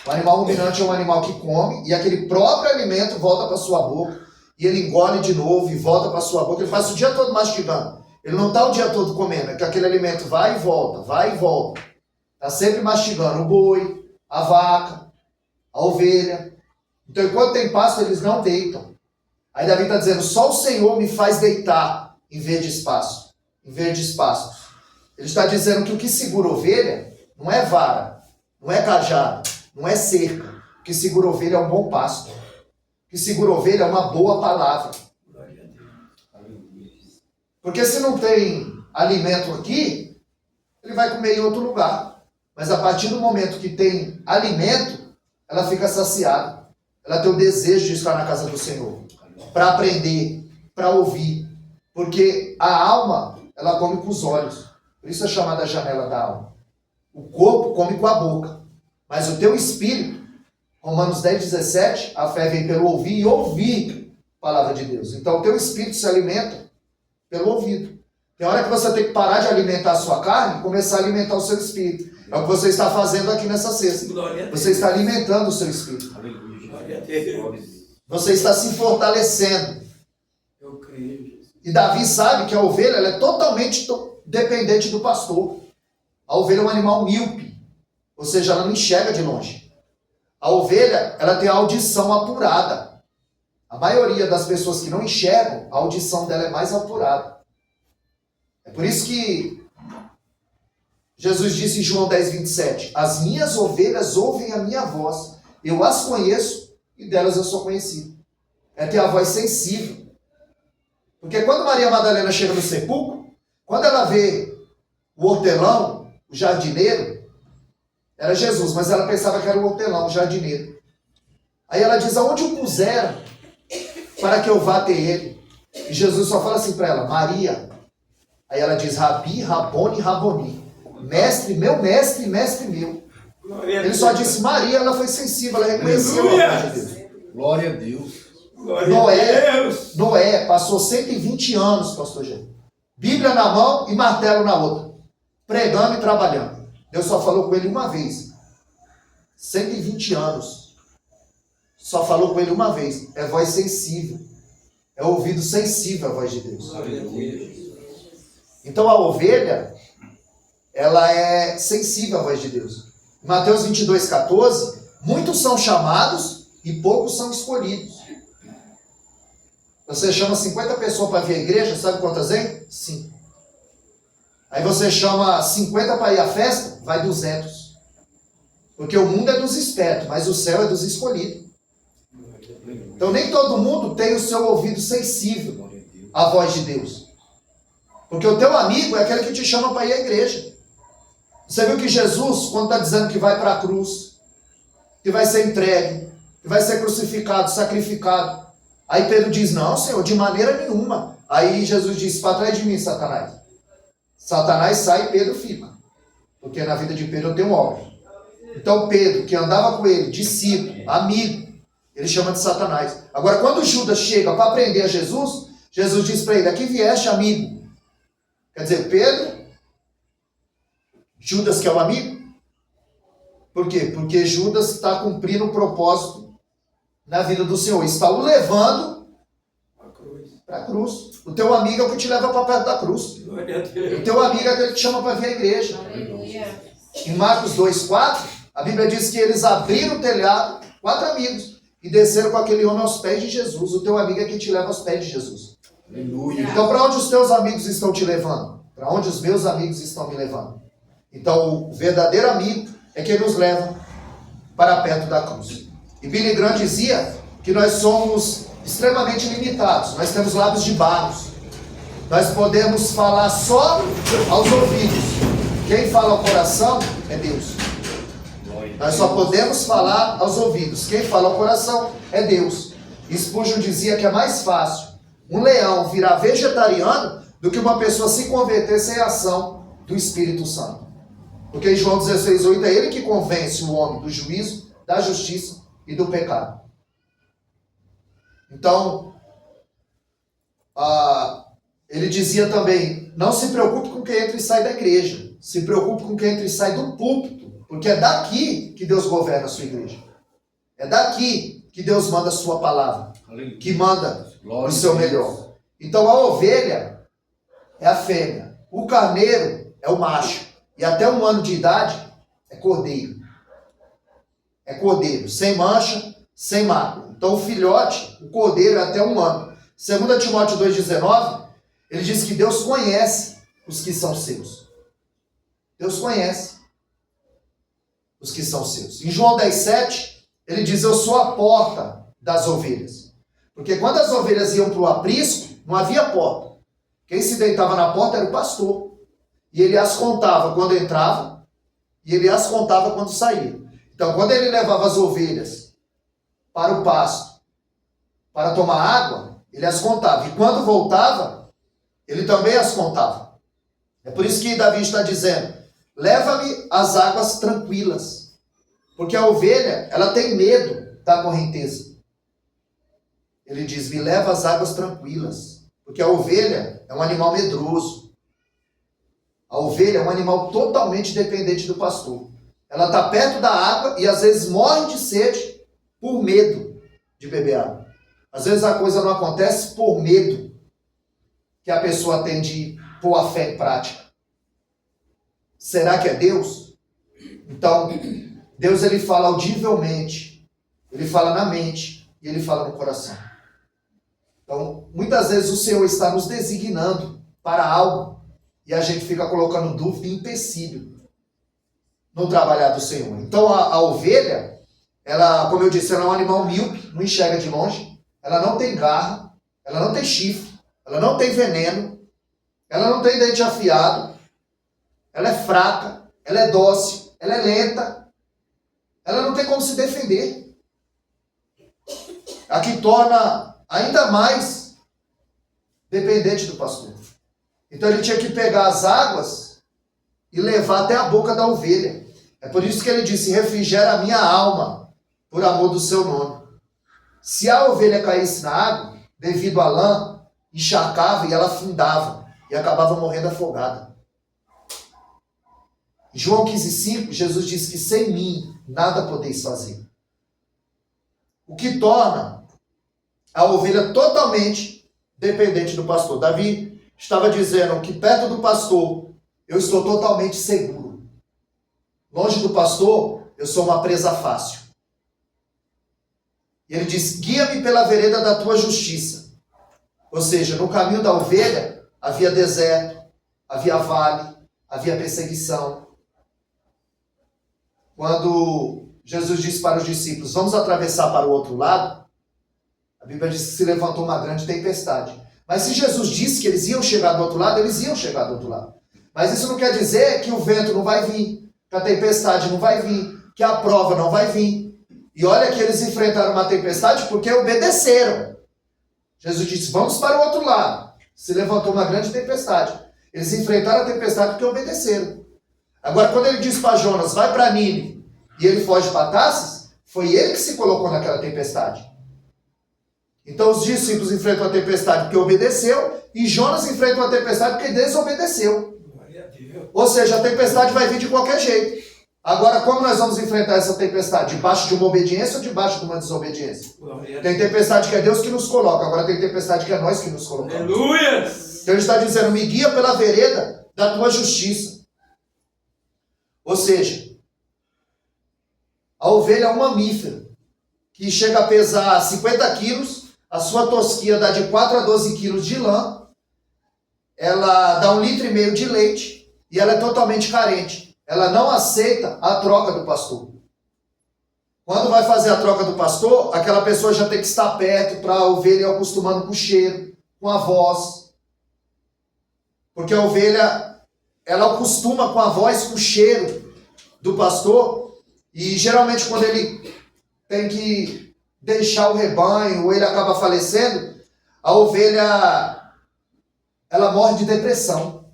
S2: O animal ruminante é um animal que come e aquele próprio alimento volta para sua boca e ele engole de novo e volta para sua boca. Ele passa o dia todo mastigando. Ele não está o dia todo comendo, é que aquele alimento vai e volta. Está sempre mastigando o boi, a vaca, a ovelha. Então, enquanto tem pasto, eles não deitam. Aí Davi está dizendo, só o Senhor me faz deitar em verdes pastos. Ele está dizendo que o que segura ovelha não é vara, não é cajado, não é cerca. O que segura ovelha é um bom pasto. O que segura ovelha é uma boa palavra.
S3: Glória a Deus.
S4: Aleluia.
S2: Porque se não tem alimento aqui, ele vai comer em outro lugar. Mas a partir do momento que tem alimento, ela fica saciada. Ela tem o desejo de estar na casa do Senhor. Para aprender, para ouvir. Porque a alma, ela come com os olhos. Por isso é chamada a janela da alma. O corpo come com a boca. Mas o teu espírito, Romanos 10:17, a fé vem pelo ouvir e ouvir a palavra de Deus. Então o teu espírito se alimenta pelo ouvido. Tem hora que você tem que parar de alimentar a sua carne e começar a alimentar o seu espírito. É o que você está fazendo aqui nessa sexta.
S3: Glória a Deus.
S2: Você está alimentando o seu espírito.
S4: Aleluia.
S3: Glória a Deus.
S4: Glória a Deus.
S2: Você está se fortalecendo.
S3: Eu creio, Jesus.
S2: E Davi sabe que a ovelha ela é totalmente dependente do pastor. A ovelha é um animal míope. Ou seja, ela não enxerga de longe. A ovelha, ela tem a audição apurada. A maioria das pessoas que não enxergam, a audição dela é mais apurada. É por isso que Jesus disse em João 10:27, as minhas ovelhas ouvem a minha voz, eu as conheço e delas eu sou conhecido. É ter a voz sensível. Porque quando Maria Madalena chega no sepulcro, quando ela vê o hortelão, o jardineiro, era Jesus, mas ela pensava que era o hortelão, o jardineiro. Aí ela diz, aonde o puseram para que eu vá ter ele? E Jesus só fala assim para ela, Maria. Aí ela diz, Rabi, Rabone, Raboni. Mestre, mestre meu.
S3: Glória a
S2: Ele
S3: Deus.
S2: só disse Maria, ela foi sensível, ela reconheceu a
S3: Aleluia.
S2: voz de Deus.
S4: Glória a Deus.
S3: Glória a Deus.
S2: Noé passou 120 anos, pastor Gê. Bíblia na mão e martelo na outra. Pregando e trabalhando. Deus só falou com ele uma vez. 120 anos. Só falou com ele uma vez. É voz sensível. É ouvido sensível a voz de Deus.
S3: Glória a Deus.
S2: Então a ovelha, ela é sensível à voz de Deus. Em Mateus 22:14, muitos são chamados e poucos são escolhidos. Você chama 50 pessoas para vir à igreja, sabe quantas vem? 5. Aí você chama 50 para ir à festa, vai 200. Porque o mundo é dos espertos, mas o céu é dos escolhidos. Então nem todo mundo tem o seu ouvido sensível à voz de Deus. Porque o teu amigo é aquele que te chama para ir à igreja. Você viu que Jesus, quando está dizendo que vai para a cruz, que vai ser entregue, que vai ser crucificado, sacrificado, aí Pedro diz, não, Senhor, de maneira nenhuma. Aí Jesus diz, para trás de mim, Satanás. Satanás sai e Pedro fica. Porque na vida de Pedro eu tenho obra. Então Pedro, que andava com ele, discípulo, amigo, ele chama de Satanás. Agora, quando Judas chega para prender a Jesus, Jesus diz para ele, aqui vieste, amigo. Quer dizer, Pedro, Judas que é o amigo. Por quê? Porque Judas está cumprindo o propósito na vida do Senhor. Está o levando
S3: A cruz.
S2: para a cruz. O teu amigo é o que te leva para perto da cruz.
S3: Glória a Deus.
S2: O teu amigo é aquele que te chama para vir à igreja.
S5: Aleluia.
S2: Em Marcos 2:4, a Bíblia diz que eles abriram o telhado, 4 amigos, e desceram com aquele homem aos pés de Jesus. O teu amigo é quem te leva aos pés de Jesus.
S4: Aleluia.
S2: Então, para onde os teus amigos estão te levando? Para onde os meus amigos estão me levando? Então, o verdadeiro amigo é quem nos leva para perto da cruz. E Billy Graham dizia que nós somos extremamente limitados. Nós temos lábios de barro. Nós podemos falar só aos ouvidos. Quem fala ao coração é Deus. Nós só podemos falar aos ouvidos. Quem fala ao coração é Deus. Spurgeon dizia que é mais fácil um leão virar vegetariano do que uma pessoa se converter sem a ação do Espírito Santo. Porque em João 16:8 é ele que convence o homem do juízo, da justiça e do pecado. Então, ele dizia também, não se preocupe com quem entra e sai da igreja. Se preocupe com quem entra e sai do púlpito. Porque é daqui que Deus governa a sua igreja. É daqui que Deus manda a sua palavra.
S4: Aleluia.
S2: Que manda o seu melhor. Então a ovelha é a fêmea, o carneiro é o macho, e até 1 ano de idade é cordeiro. É cordeiro, sem mancha, sem mácula. Então o filhote, o cordeiro é até 1 ano. 2 Timóteo 2,19, ele diz que Deus conhece os que são seus. Deus conhece os que são seus. Em João 10,7, ele diz, eu sou a porta das ovelhas. Porque quando as ovelhas iam para o aprisco, não havia porta. Quem se deitava na porta era o pastor. E ele as contava quando entrava, e ele as contava quando saía. Então, quando ele levava as ovelhas para o pasto, para tomar água, ele as contava. E quando voltava, ele também as contava. É por isso que Davi está dizendo, leva-me às águas tranquilas. Porque a ovelha, ela tem medo da correnteza. Ele diz, me leva às águas tranquilas. Porque a ovelha é um animal medroso. A ovelha é um animal totalmente dependente do pastor. Ela está perto da água e às vezes morre de sede por medo de beber água. Às vezes a coisa não acontece por medo que a pessoa tem de pôr a fé em prática. Será que é Deus? Então, Deus ele fala audivelmente, ele fala na mente e ele fala no coração. Então, muitas vezes o Senhor está nos designando para algo e a gente fica colocando dúvida e empecilho no trabalhar do Senhor. Então, a ovelha, ela, como eu disse, ela é um animal míope, não enxerga de longe, ela não tem garra, ela não tem chifre, ela não tem veneno, ela não tem dente afiado, ela é fraca, ela é dócil, ela é lenta, ela não tem como se defender. A que torna ainda mais dependente do pastor. Então ele tinha que pegar as águas e levar até a boca da ovelha. É por isso que ele disse, refrigera a minha alma, por amor do seu nome. Se a ovelha caísse na água, devido à lã, encharcava e ela afundava, e acabava morrendo afogada. Em João 15,5, Jesus disse que sem mim nada podeis fazer. O que torna a ovelha totalmente dependente do pastor. Davi estava dizendo que perto do pastor eu estou totalmente seguro. Longe do pastor, eu sou uma presa fácil. E ele diz, guia-me pela vereda da tua justiça. Ou seja, no caminho da ovelha havia deserto, havia vale, havia perseguição. Quando Jesus disse para os discípulos, vamos atravessar para o outro lado, a Bíblia diz que se levantou uma grande tempestade. Mas se Jesus disse que eles iam chegar do outro lado, eles iam chegar do outro lado. Mas isso não quer dizer que o vento não vai vir, que a tempestade não vai vir, que a prova não vai vir. E olha que eles enfrentaram uma tempestade porque obedeceram. Jesus disse, vamos para o outro lado. Se levantou uma grande tempestade. Eles enfrentaram a tempestade porque obedeceram. Agora, quando ele disse para Jonas, vai para Nínive, e ele foge para Tarsis, foi ele que se colocou naquela tempestade. Então, os discípulos enfrentam a tempestade porque obedeceu, e Jonas enfrenta uma tempestade porque desobedeceu.
S3: Glória a Deus.
S2: Ou seja, a tempestade vai vir de qualquer jeito. Agora, como nós vamos enfrentar essa tempestade? Debaixo de uma obediência ou debaixo de uma desobediência?
S3: Glória a
S2: Tem
S3: Deus.
S2: tempestade que é Deus que nos coloca, agora tem tempestade que é nós que nos colocamos.
S3: Aleluia.
S2: Então ele está dizendo, me guia pela vereda da tua justiça. Ou seja, a ovelha é um mamífero que chega a pesar 50 quilos, a sua tosquia dá de 4 a 12 quilos de lã, ela dá 1,5 litro de leite e ela é totalmente carente. Ela não aceita a troca do pastor. Quando vai fazer a troca do pastor, aquela pessoa já tem que estar perto para a ovelha ir acostumando com o cheiro, com a voz. Porque a ovelha, ela acostuma com a voz, com o cheiro do pastor. E geralmente quando ele tem que deixar o rebanho, ou ele acaba falecendo, a ovelha, ela morre de depressão.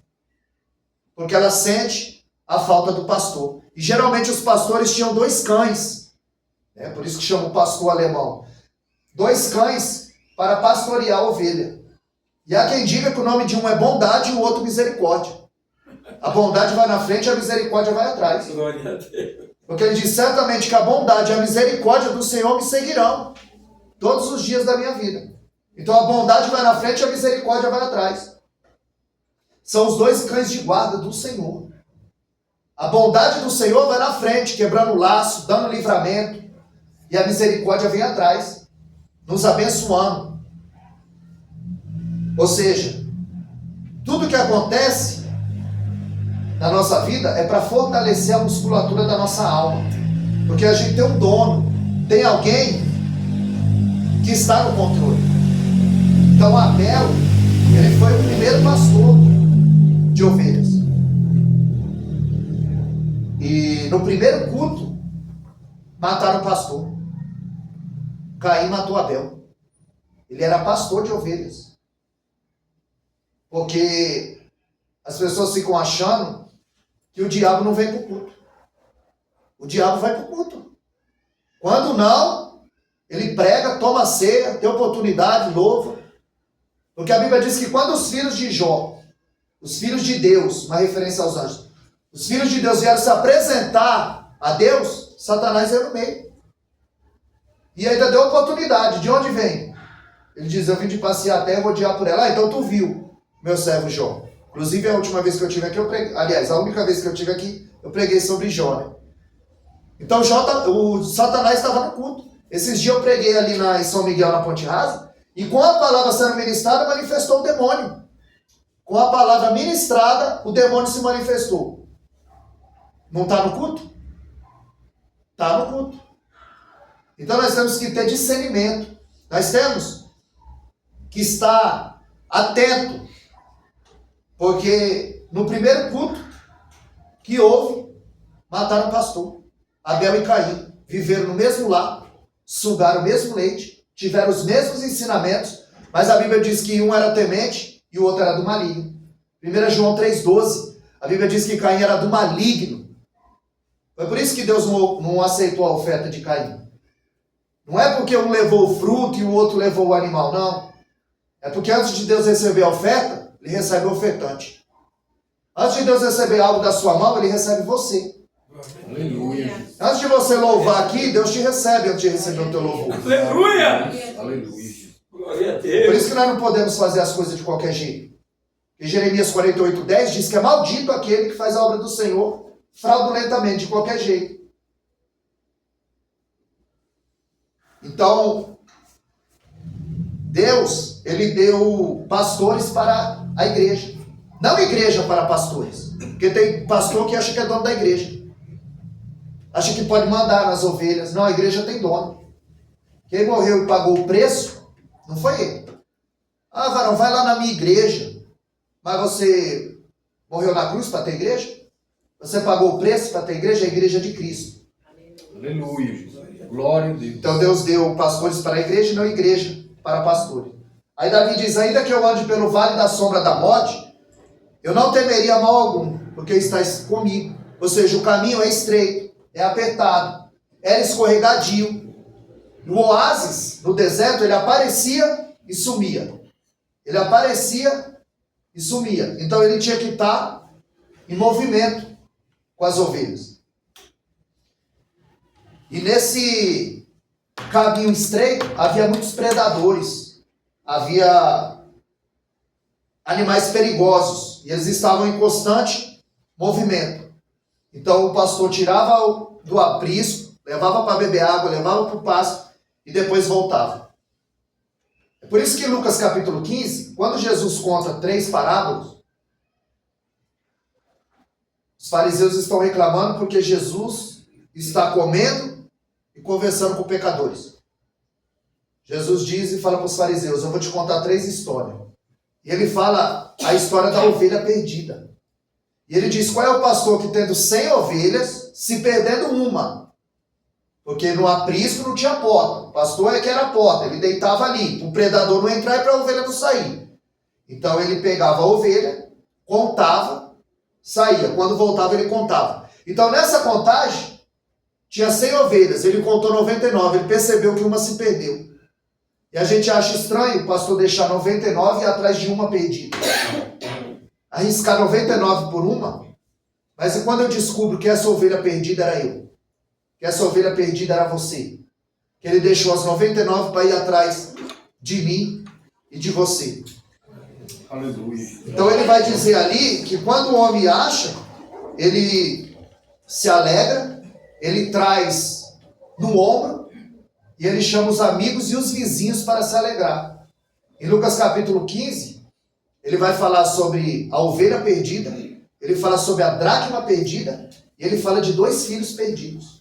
S2: Porque ela sente a falta do pastor. E geralmente os pastores tinham 2 cães. Por isso que chama o pastor alemão. 2 cães para pastorear a ovelha. E há quem diga que o nome de um é bondade e o outro misericórdia. A bondade vai na frente e a misericórdia vai atrás.
S3: Glória a Deus.
S2: Porque ele diz certamente que a bondade e a misericórdia do Senhor me seguirão todos os dias da minha vida. Então a bondade vai na frente e a misericórdia vai atrás. São os dois cães de guarda do Senhor. A bondade do Senhor vai na frente, quebrando o laço, dando livramento. E a misericórdia vem atrás, nos abençoando. Ou seja, tudo que acontece na nossa vida é para fortalecer a musculatura da nossa alma. Porque a gente tem um dono, tem alguém que está no controle. Então Abel, ele foi o primeiro pastor de ovelhas. E no primeiro culto, mataram o pastor. Caim matou Abel. Ele era pastor de ovelhas. Porque as pessoas ficam achando que o diabo não vem para o culto. O diabo vai para o culto. Quando não, ele prega, toma ceia, tem oportunidade, louva. Porque a Bíblia diz que quando os filhos de Jó, os filhos de Deus, uma referência aos anjos, os filhos de Deus vieram se apresentar a Deus, Satanás veio no meio. E ainda deu oportunidade. De onde vem? Ele diz, eu vim de passear a terra e rodear por ela. Ah, então tu viu, meu servo Jó. Inclusive a última vez que eu tive aqui, eu preguei. Aliás, a única vez que eu tive aqui, eu preguei sobre Jó, né? Então o Satanás estava no culto. Esses dias eu preguei ali em São Miguel, na Ponte Rasa, e com a palavra sendo ministrada, manifestou o demônio. Com a palavra ministrada, o demônio se manifestou. Não está no culto? Está no culto. Então nós temos que ter discernimento. Nós temos que estar atento. Porque no primeiro culto que houve, mataram o pastor. Abel e Caim viveram no mesmo lar, sugaram o mesmo leite, tiveram os mesmos ensinamentos, mas a Bíblia diz que um era temente e o outro era do maligno. 1 João 3,12, a Bíblia diz que Caim era do maligno. Foi por isso que Deus não aceitou a oferta de Caim. Não é porque um levou o fruto e o outro levou o animal, não. É porque antes de Deus receber a oferta, ele recebe o ofertante. Antes de Deus receber algo da sua mão, ele recebe você.
S4: Aleluia.
S2: Antes de você louvar aqui, Deus te recebe antes de receber o teu louvor.
S3: Aleluia!
S4: Aleluia.
S3: Glória a
S2: Por
S3: Deus.
S2: isso que nós não podemos fazer as coisas de qualquer jeito. E Jeremias 48:10 diz que é maldito aquele que faz a obra do Senhor fraudulentamente, de qualquer jeito. Então, Deus, ele deu pastores para a igreja. Não igreja para pastores. Porque tem pastor que acha que é dono da igreja. Acha que pode mandar nas ovelhas. Não, a igreja tem dono. Quem morreu e pagou o preço, não foi ele. Ah, varão, vai lá na minha igreja. Mas você morreu na cruz para ter igreja? Você pagou o preço para ter igreja? A igreja é de Cristo.
S4: Aleluia, Jesus. Glória a Deus.
S2: Então Deus deu pastores para a igreja e não igreja para pastores. Aí Davi diz, ainda que eu ande pelo vale da sombra da morte, eu não temeria mal algum, porque estás comigo. Ou seja, o caminho é estreito, é apertado, era escorregadio. No oásis, no deserto, ele aparecia e sumia. Ele aparecia e sumia. Então ele tinha que estar em movimento com as ovelhas. E nesse caminho estreito, havia muitos predadores. Havia animais perigosos. E eles estavam em constante movimento. Então o pastor tirava do aprisco, levava para beber água, levava para o pasto e depois voltava. É por isso que em Lucas capítulo 15, quando Jesus conta 3 parábolas, os fariseus estão reclamando porque Jesus está comendo e conversando com pecadores. Jesus diz e fala para os fariseus, eu vou te contar 3 histórias. E ele fala a história da ovelha perdida. E ele diz, qual é o pastor que tendo 100 ovelhas, se perdendo uma? Porque no aprisco não tinha porta. O pastor é que era a porta, ele deitava ali, para o predador não entrar e para a ovelha não sair. Então ele pegava a ovelha, contava, saía. Quando voltava ele contava. Então nessa contagem, tinha 100 ovelhas, ele contou 99, ele percebeu que uma se perdeu. E a gente acha estranho o pastor deixar 99 e ir atrás de uma perdida. Arriscar 99 por uma, mas e quando eu descubro que essa ovelha perdida era eu? Que essa ovelha perdida era você? Que ele deixou as 99 para ir atrás de mim e de você.
S4: Aleluia.
S2: Então ele vai dizer ali que quando o homem acha, ele se alegra, ele traz no ombro e ele chama os amigos e os vizinhos para se alegrar. Em Lucas capítulo 15, ele vai falar sobre a ovelha perdida, ele fala sobre a dracma perdida e ele fala de 2 filhos perdidos.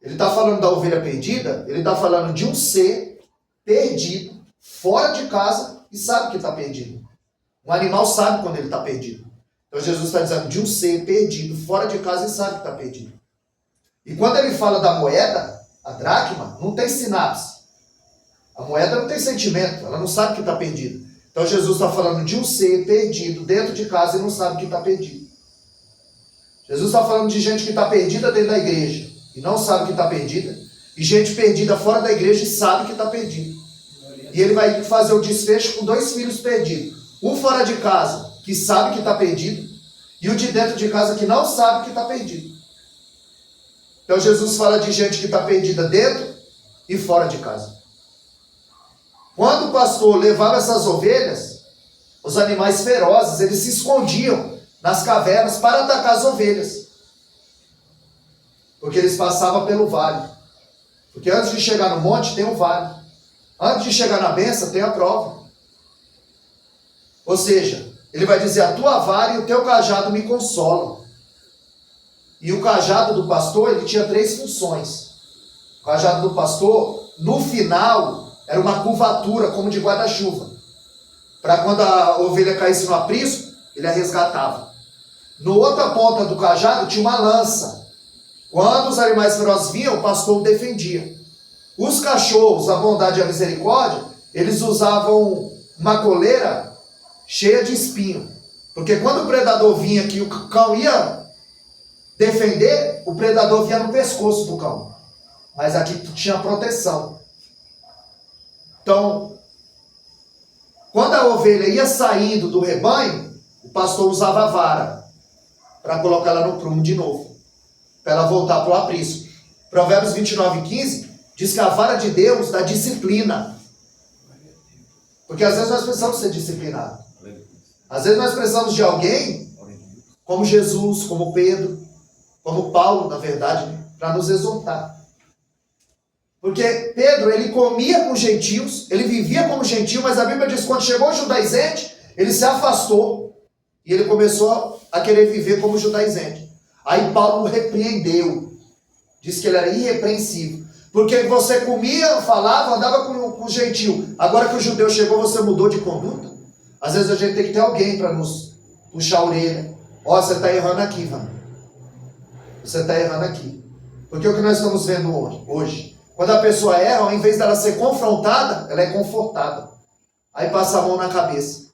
S2: Ele está falando da ovelha perdida, ele está falando de um ser perdido, fora de casa e sabe que está perdido. Um animal sabe quando ele está perdido. Então Jesus está dizendo de um ser perdido, fora de casa e sabe que está perdido. E quando ele fala da moeda, a dracma, não tem sinapse. A moeda não tem sentimento, ela não sabe que está perdida. Então Jesus está falando de um ser perdido dentro de casa e não sabe que está perdido. Jesus está falando de gente que está perdida dentro da igreja e não sabe que está perdida. E gente perdida fora da igreja e sabe que está perdida. E ele vai fazer o desfecho com 2 filhos perdidos. Um fora de casa, que sabe que está perdido, e o de dentro de casa, que não sabe que está perdido. Então Jesus fala de gente que está perdida dentro e fora de casa. Quando o pastor levava essas ovelhas, os animais ferozes, eles se escondiam nas cavernas para atacar as ovelhas. Porque eles passavam pelo vale. Porque antes de chegar no monte, tem um vale. Antes de chegar na bênção, tem a prova. Ou seja, ele vai dizer, a tua vara e o teu cajado me consolam. E o cajado do pastor, ele tinha 3 funções. O cajado do pastor, no final, era uma curvatura, como de guarda-chuva. Para quando a ovelha caísse no aprisco, ele a resgatava. No outra ponta do cajado tinha uma lança. Quando os animais ferozes vinham, o pastor o defendia. Os cachorros, a bondade e a misericórdia, eles usavam uma coleira cheia de espinho. Porque quando o predador vinha que o cão ia defender, o predador vinha no pescoço do cão. Mas aqui tinha proteção. Então, quando a ovelha ia saindo do rebanho, o pastor usava a vara para colocar ela no prumo de novo, para ela voltar para o aprisco. Provérbios 29:15 diz que a vara de Deus dá disciplina. Porque às vezes nós precisamos ser disciplinados. Às vezes nós precisamos de alguém, como Jesus, como Pedro, como Paulo, na verdade, para nos exortar. Porque Pedro, ele comia com gentios, ele vivia como gentio, mas a Bíblia diz que quando chegou o judaizante, ele se afastou e ele começou a querer viver como judaizante. Aí Paulo o repreendeu, disse que ele era irrepreensível. Porque você comia, falava, andava com o gentio. Agora que o judeu chegou, você mudou de conduta? Às vezes a gente tem que ter alguém para nos puxar a orelha. Ó, você está errando aqui, mano. Você está errando aqui. Porque o que nós estamos vendo hoje? Quando a pessoa erra, ao invés dela ser confrontada, ela é confortada. Aí passa a mão na cabeça.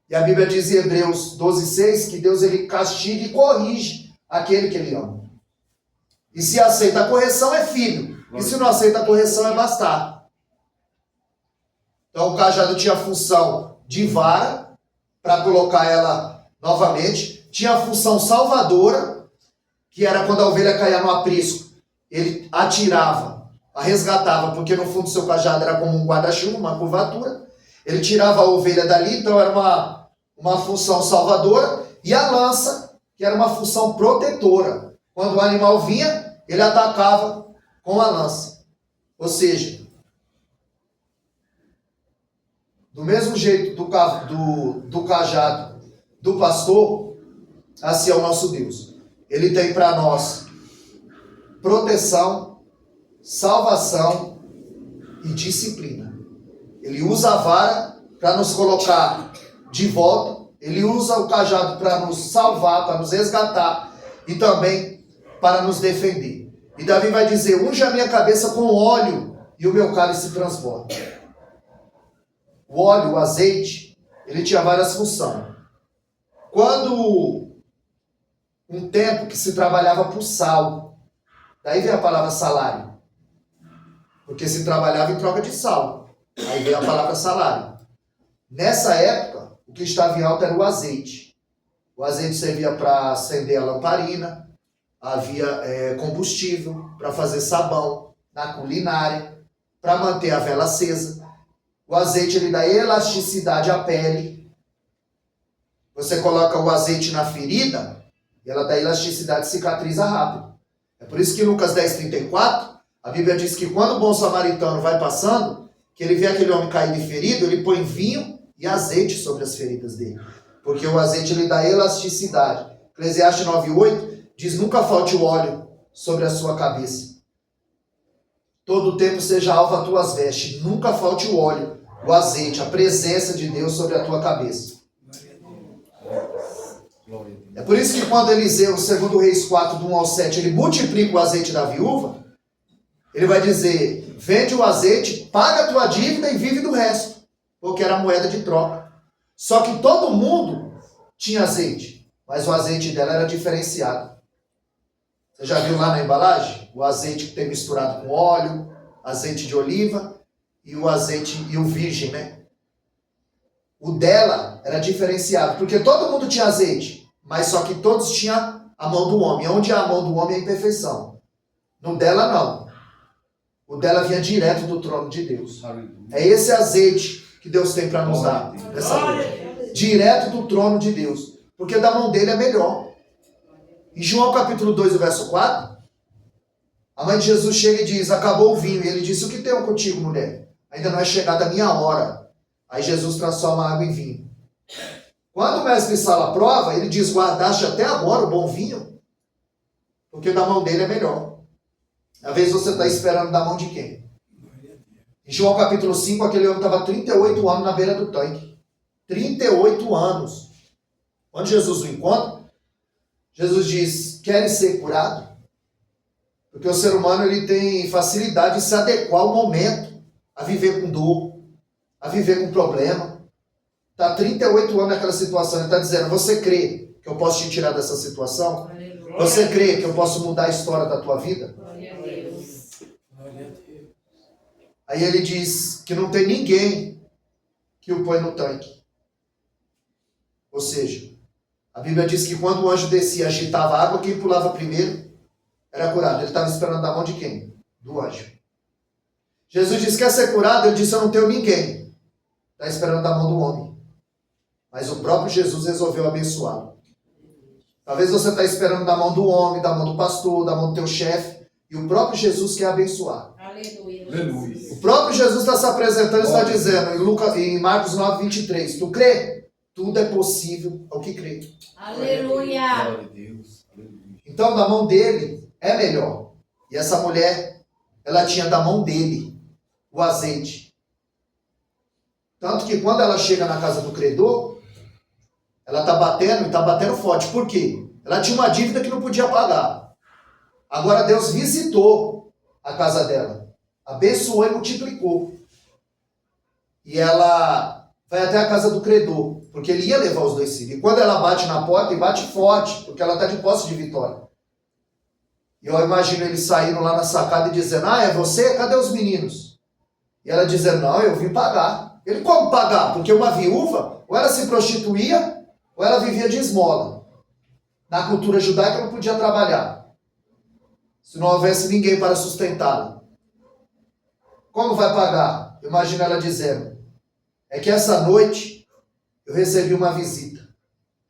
S2: E a Bíblia diz em Hebreus 12:6 que Deus ele castiga e corrige aquele que ele ama. E se aceita a correção, é filho. E se não aceita a correção, é bastardo. Então o cajado tinha a função de vara, para colocar ela novamente. Tinha a função salvadora, que era quando a ovelha caía no aprisco. Ele atirava, a resgatava, porque no fundo seu cajado era como um guarda-chuva, uma curvatura. Ele tirava a ovelha dali, então era uma função salvadora. E a lança, que era uma função protetora. Quando o animal vinha, ele atacava com a lança. Ou seja, do mesmo jeito do cajado do pastor, assim é o nosso Deus. Ele tem para nós proteção, salvação e disciplina. Ele usa a vara para nos colocar de volta. Ele usa o cajado para nos salvar, para nos resgatar e também para nos defender. E Davi vai dizer, unge a minha cabeça com óleo e o meu cálice transborda. O óleo, o azeite, ele tinha várias funções. Quando um tempo que se trabalhava por sal, daí vem a palavra salário. Porque se trabalhava em troca de sal. Aí vem a palavra salário. Nessa época, o que estava em alta era o azeite. O azeite servia para acender a lamparina, havia combustível para fazer sabão na culinária, para manter a vela acesa. O azeite ele dá elasticidade à pele. Você coloca o azeite na ferida, e ela dá elasticidade e cicatriza rápido. É por isso que em Lucas 10:34, a Bíblia diz que quando o bom samaritano vai passando, que ele vê aquele homem caído e ferido, ele põe vinho e azeite sobre as feridas dele. Porque o azeite ele dá elasticidade. Eclesiastes 9:8 diz: nunca falte o óleo sobre a sua cabeça. Todo o tempo seja alva as tuas vestes. Nunca falte o óleo, o azeite, a presença de Deus sobre a tua cabeça. É por isso que quando Eliseu, 2 Reis 4, do 1 ao 7, ele multiplica o azeite da viúva, ele vai dizer: vende o azeite, paga a tua dívida e vive do resto. Porque era moeda de troca. Só que todo mundo tinha azeite, mas o azeite dela era diferenciado. Você já viu lá na embalagem? O azeite que tem misturado com óleo, azeite de oliva e o azeite e o virgem, né? O dela era diferenciado, porque todo mundo tinha azeite, mas só que todos tinham a mão do homem. Onde há a mão do homem é a imperfeição. No dela não. O dela vinha direto do trono de Deus. É esse azeite que Deus tem para nos dar nessa noite. Direto do trono de Deus. Porque da mão dele é melhor. Em João capítulo 2, verso 4, a mãe de Jesus chega e diz: acabou o vinho. E ele disse: o que tenho contigo, mulher? Ainda não é chegada a minha hora. Aí Jesus transforma a água em vinho. Quando o mestre Sala prova, ele diz: guardaste até agora o bom vinho? Porque da mão dele é melhor. Às vezes você está esperando da mão de quem? Em João capítulo 5, aquele homem estava 38 anos na beira do tanque. 38 anos. Quando Jesus o encontra, Jesus diz: queres ser curado? Porque o ser humano ele tem facilidade de se adequar ao momento, a viver com dor, a viver com problema. Está 38 anos naquela situação, ele está dizendo: você crê que eu posso te tirar dessa situação? Você crê que eu posso mudar a história da tua vida? Aí ele diz que não tem ninguém que o põe no tanque. Ou seja, a Bíblia diz que quando o anjo descia e agitava a água, quem pulava primeiro era curado. Ele estava esperando da mão de quem? Do anjo. Jesus disse: quer ser curado? Ele disse: eu não tenho ninguém. Está esperando da mão do homem. Mas o próprio Jesus resolveu abençoá-lo. Talvez você está esperando da mão do homem, da mão do pastor, da mão do teu chefe. E o próprio Jesus quer abençoar.
S5: Aleluia.
S4: Aleluia.
S2: O próprio Jesus está se apresentando e está dizendo em Marcos 9:23, tu crê? Tudo é possível ao que crê.
S5: Aleluia.
S4: Glória a Deus. Aleluia.
S2: Então, da mão dele é melhor. E essa mulher, ela tinha da mão dele o azeite. Tanto que quando ela chega na casa do credor, ela está batendo e está batendo forte. Por quê? Ela tinha uma dívida que não podia pagar. Agora Deus visitou a casa dela. Abençoou e multiplicou. E ela vai até a casa do credor, porque ele ia levar os 2 filhos. E quando ela bate na porta, e bate forte, porque ela está de posse de vitória. E eu imagino ele saindo lá na sacada e dizendo: ah, é você? Cadê os meninos? E ela dizendo: não, eu vim pagar. Ele como pagar? Porque uma viúva, ou ela se prostituía, ou ela vivia de esmola. Na cultura judaica não podia trabalhar, se não houvesse ninguém para sustentá-la. Como vai pagar? Imagina ela dizendo: é que essa noite eu recebi uma visita.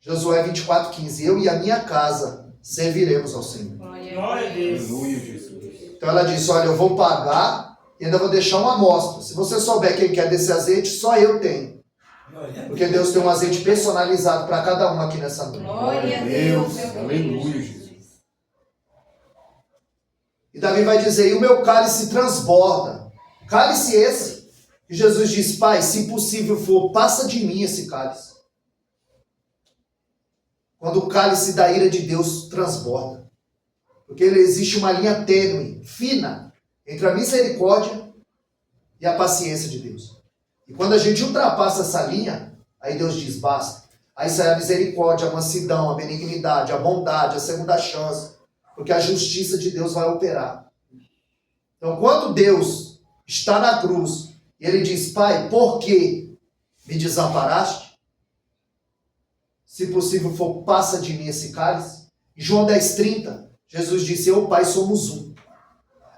S2: Josué 24:15. Eu e a minha casa serviremos ao Senhor.
S3: Glória a Deus.
S4: Aleluia, Jesus.
S2: Então ela disse: olha, eu vou pagar e ainda vou deixar uma amostra. Se você souber quem quer desse azeite, só eu tenho. Porque Deus tem um azeite personalizado para cada um aqui nessa noite.
S5: Glória a Deus.
S4: Aleluia, Jesus.
S2: E Davi vai dizer: e o meu cálice transborda. Cálice esse que Jesus diz: Pai, se possível for, passa de mim esse cálice. Quando o cálice da ira de Deus transborda. Porque existe uma linha tênue, fina, entre a misericórdia e a paciência de Deus. E quando a gente ultrapassa essa linha, aí Deus diz: basta. Aí sai a misericórdia, a mansidão, a benignidade, a bondade, a segunda chance. Porque a justiça de Deus vai operar. Então, quando Deus está na cruz e ele diz: Pai, por que me desamparaste? Se possível for, passa de mim esse cálice. Em João 10:30, Jesus disse: eu e o Pai somos um.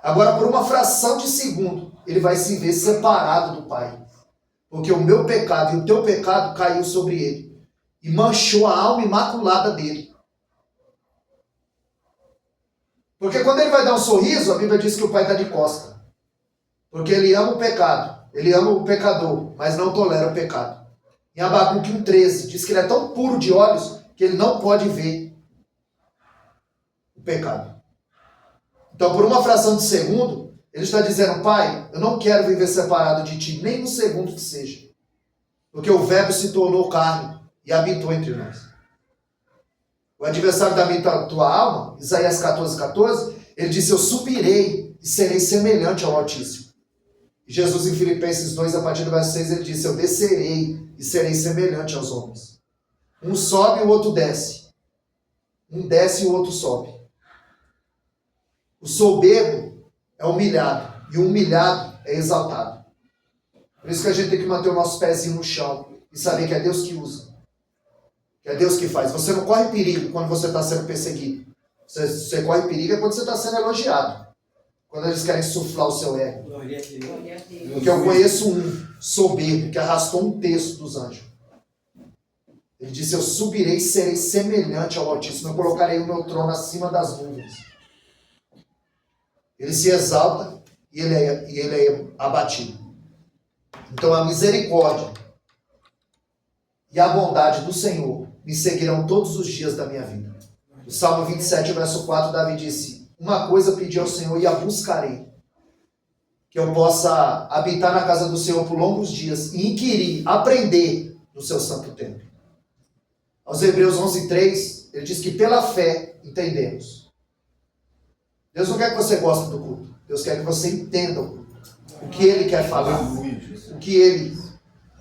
S2: Agora, por uma fração de segundo, ele vai se ver separado do Pai. Porque o meu pecado e o teu pecado caiu sobre ele. E manchou a alma imaculada dele. Porque quando ele vai dar um sorriso, a Bíblia diz que o pai está de costa. Porque ele ama o pecado. Ele ama o pecador, mas não tolera o pecado. Em Abacuque 1,13 diz que ele é tão puro de olhos que ele não pode ver o pecado. Então, por uma fração de segundo, ele está dizendo: Pai, eu não quero viver separado de ti, nem um segundo que seja. Porque o verbo se tornou carne e habitou entre nós. O adversário da tua alma, Isaías 14,14, ele disse: eu subirei e serei semelhante ao Altíssimo. E Jesus, em Filipenses 2, a partir do verso 6, ele disse: eu descerei e serei semelhante aos homens. Um sobe e o outro desce. Um desce e o outro sobe. O soberbo é humilhado e o humilhado é exaltado. Por isso que a gente tem que manter o nosso pezinho no chão e saber que é Deus que usa. Que é Deus que faz. Você não corre perigo quando você está sendo perseguido. Você corre perigo é quando você está sendo elogiado. Quando eles querem suflar o seu ego.
S3: Glória a Deus.
S2: Porque eu conheço um soberbo que arrastou um terço dos anjos. Ele disse: eu subirei e serei semelhante ao Altíssimo. Eu colocarei o meu trono acima das nuvens. Ele se exalta e ele é abatido. Então a misericórdia e a bondade do Senhor me seguirão todos os dias da minha vida. No Salmo 27, verso 4, Davi disse: uma coisa pedi ao Senhor e a buscarei, que eu possa habitar na casa do Senhor por longos dias e inquirir, aprender no seu santo templo. Aos Hebreus 11:3, ele diz que pela fé entendemos. Deus não quer que você goste do culto. Deus quer que você entenda o que Ele quer falar, o que Ele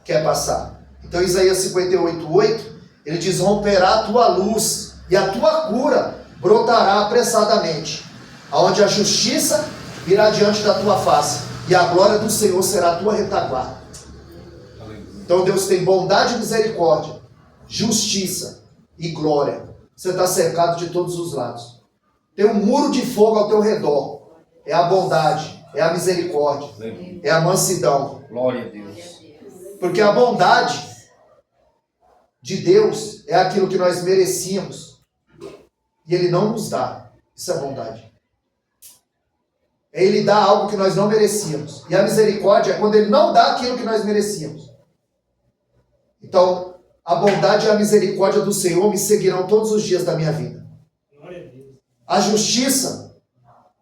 S2: quer passar. Então Isaías 58:8, ele diz: romperá a tua luz e a tua cura brotará apressadamente, aonde a justiça virá diante da tua face e a glória do Senhor será a tua retaguarda. Então Deus tem bondade e misericórdia, justiça e glória. Você está cercado de todos os lados. Tem um muro de fogo ao teu redor. É a bondade, é a misericórdia, é a mansidão.
S4: Glória a Deus.
S2: Porque a bondade de Deus é aquilo que nós merecíamos e Ele não nos dá. Isso é bondade. É Ele dar algo que nós não merecíamos. E a misericórdia é quando Ele não dá aquilo que nós merecíamos. Então, a bondade e a misericórdia do Senhor me seguirão todos os dias da minha vida. A justiça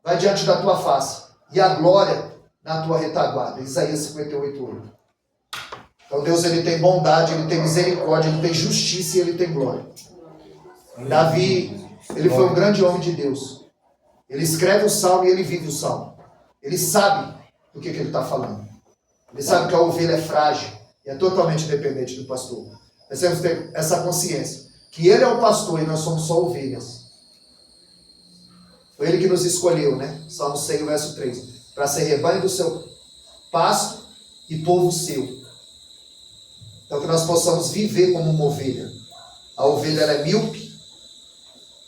S2: vai diante da tua face e a glória na tua retaguarda. Isaías 58:8. Então Deus, ele tem bondade, ele tem misericórdia, ele tem justiça e ele tem glória. Davi, ele foi um grande homem de Deus. Ele escreve o salmo e ele vive o salmo. Ele sabe do que ele está falando. Ele sabe que a ovelha é frágil e é totalmente dependente do pastor. Nós temos que ter essa consciência, que ele é o pastor e nós somos só ovelhas. Foi ele que nos escolheu, né? Salmo 100, verso 3. Para ser rebanho do seu pasto e povo seu. Então que nós possamos viver como uma ovelha. A ovelha ela é míope.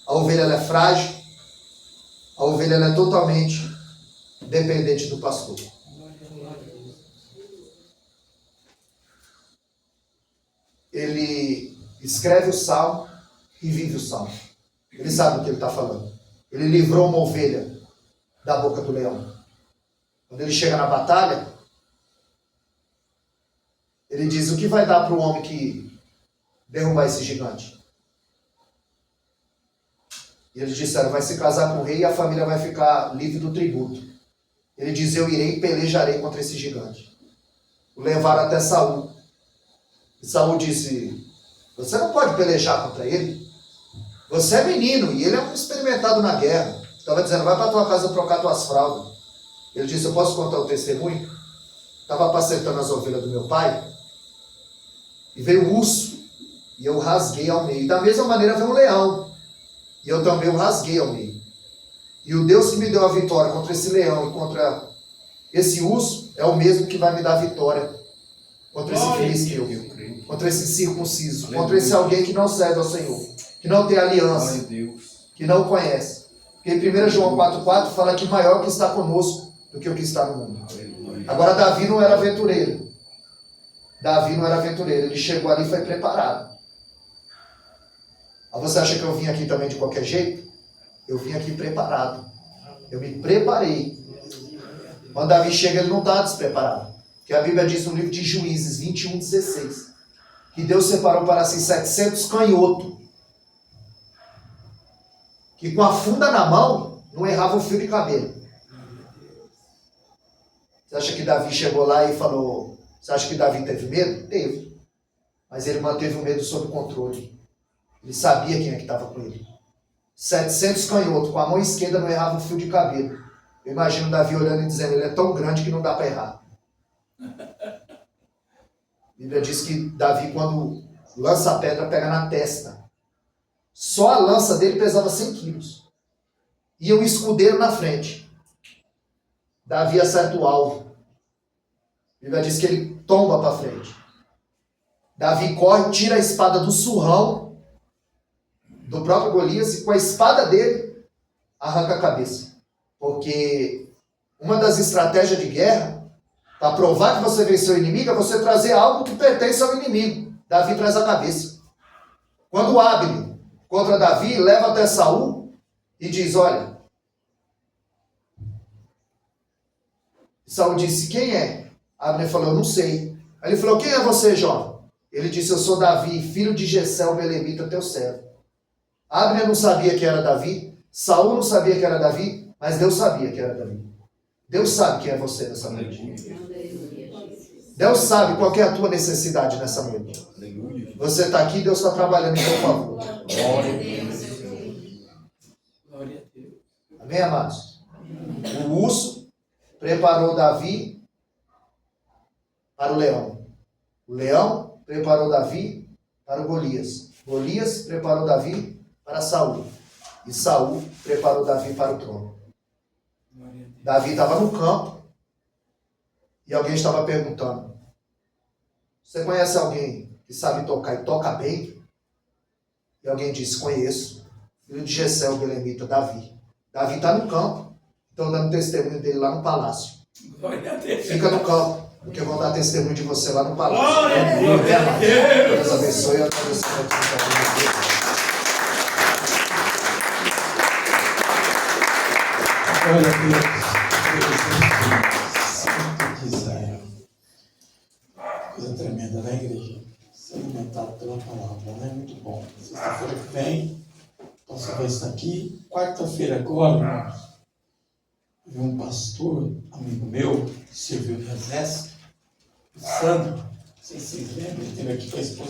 S2: A ovelha ela é frágil. A ovelha ela é totalmente dependente do pastor. Ele escreve o salmo e vive o salmo. Ele sabe o que ele está falando. Ele livrou uma ovelha da boca do leão. Quando ele chega na batalha, ele diz: o que vai dar para o homem que derrubar esse gigante? E eles disseram: vai se casar com o rei e a família vai ficar livre do tributo. Ele diz: eu irei e pelejarei contra esse gigante. O levaram até Saul. E Saul disse: você não pode pelejar contra ele. Você é menino e ele é um experimentado na guerra. Estava dizendo: vai para tua casa trocar tuas fraldas. Ele disse: eu posso contar o testemunho? Estava apacentando as ovelhas do meu pai e veio o urso e eu rasguei ao meio. E da mesma maneira veio um leão e eu também o rasguei ao meio. E o Deus que me deu a vitória contra esse leão e contra esse urso é o mesmo que vai me dar a vitória contra esse filisteu, contra esse circunciso, contra esse alguém que não serve ao Senhor, que não tem aliança, que não conhece. Porque em 1 João 4,4 fala que maior que está conosco do que o que está no mundo. Agora Davi não era aventureiro. Davi não era aventureiro, ele chegou ali e foi preparado. Aí você acha que eu vim aqui também de qualquer jeito? Eu vim aqui preparado. Eu me preparei. Quando Davi chega, ele não está despreparado. Porque a Bíblia diz no livro de Juízes 21:16 que Deus separou para si 700 canhotos que com a funda na mão não errava um fio de cabelo. Você acha que Davi chegou lá e falou... Você acha que Davi teve medo? Teve. Mas ele manteve o medo sob controle. Ele sabia quem é que estava com ele. 700 canhotos, com a mão esquerda não errava um fio de cabelo. Eu imagino Davi olhando e dizendo, ele é tão grande que não dá para errar. A Bíblia diz que Davi, quando lança a pedra, pega na testa. Só a lança dele pesava 100 quilos. E um escudeiro na frente. Davi acerta o alvo. A Bíblia diz que ele tomba para frente. Davi corre, tira a espada do surrão do próprio Golias e com a espada dele arranca a cabeça. Porque uma das estratégias de guerra, para provar que você venceu o inimigo, é você trazer algo que pertence ao inimigo. Davi traz a cabeça. Quando Abner contra Davi, leva até Saul e diz, olha, Saul disse, quem é? Abner falou, eu não sei. Aí ele falou, quem é você, jovem? Ele disse, eu sou Davi, filho de Jessé, o belemita, teu servo. Abner não sabia que era Davi, Saul não sabia que era Davi, mas Deus sabia que era Davi. Deus sabe quem é você nessa noite. Deus sabe qual que é a tua necessidade nessa noite. Você está aqui, Deus está trabalhando em teu favor.
S4: Glória a Deus.
S3: Glória a Deus.
S2: Amém, amados? O urso preparou Davi para o leão. O leão preparou Davi para o Golias. Golias preparou Davi para Saul. E Saul preparou Davi para o trono. Davi estava no campo e alguém estava perguntando, você conhece alguém que sabe tocar e toca bem? E alguém disse, conheço. Filho de Jessé, o belemita, Davi. Davi está no campo, estão dando testemunho dele lá no palácio.
S3: Glória a Deus.
S2: Fica no campo, porque vão dar testemunho de você lá no palácio.
S3: Glória a Deus.
S2: Deus abençoe a todos.
S1: Glória a Deus. Santo de Israel. Coisa tremenda, né, igreja? Ser alimentado pela palavra, né? Muito bom. Sexta-feira que vem, posso ver isso aqui. Quarta-feira agora, irmãos, vi um pastor, amigo meu, que serviu no exército, o Sandro, não sei se vocês lembram, ele esteve aqui com a esposa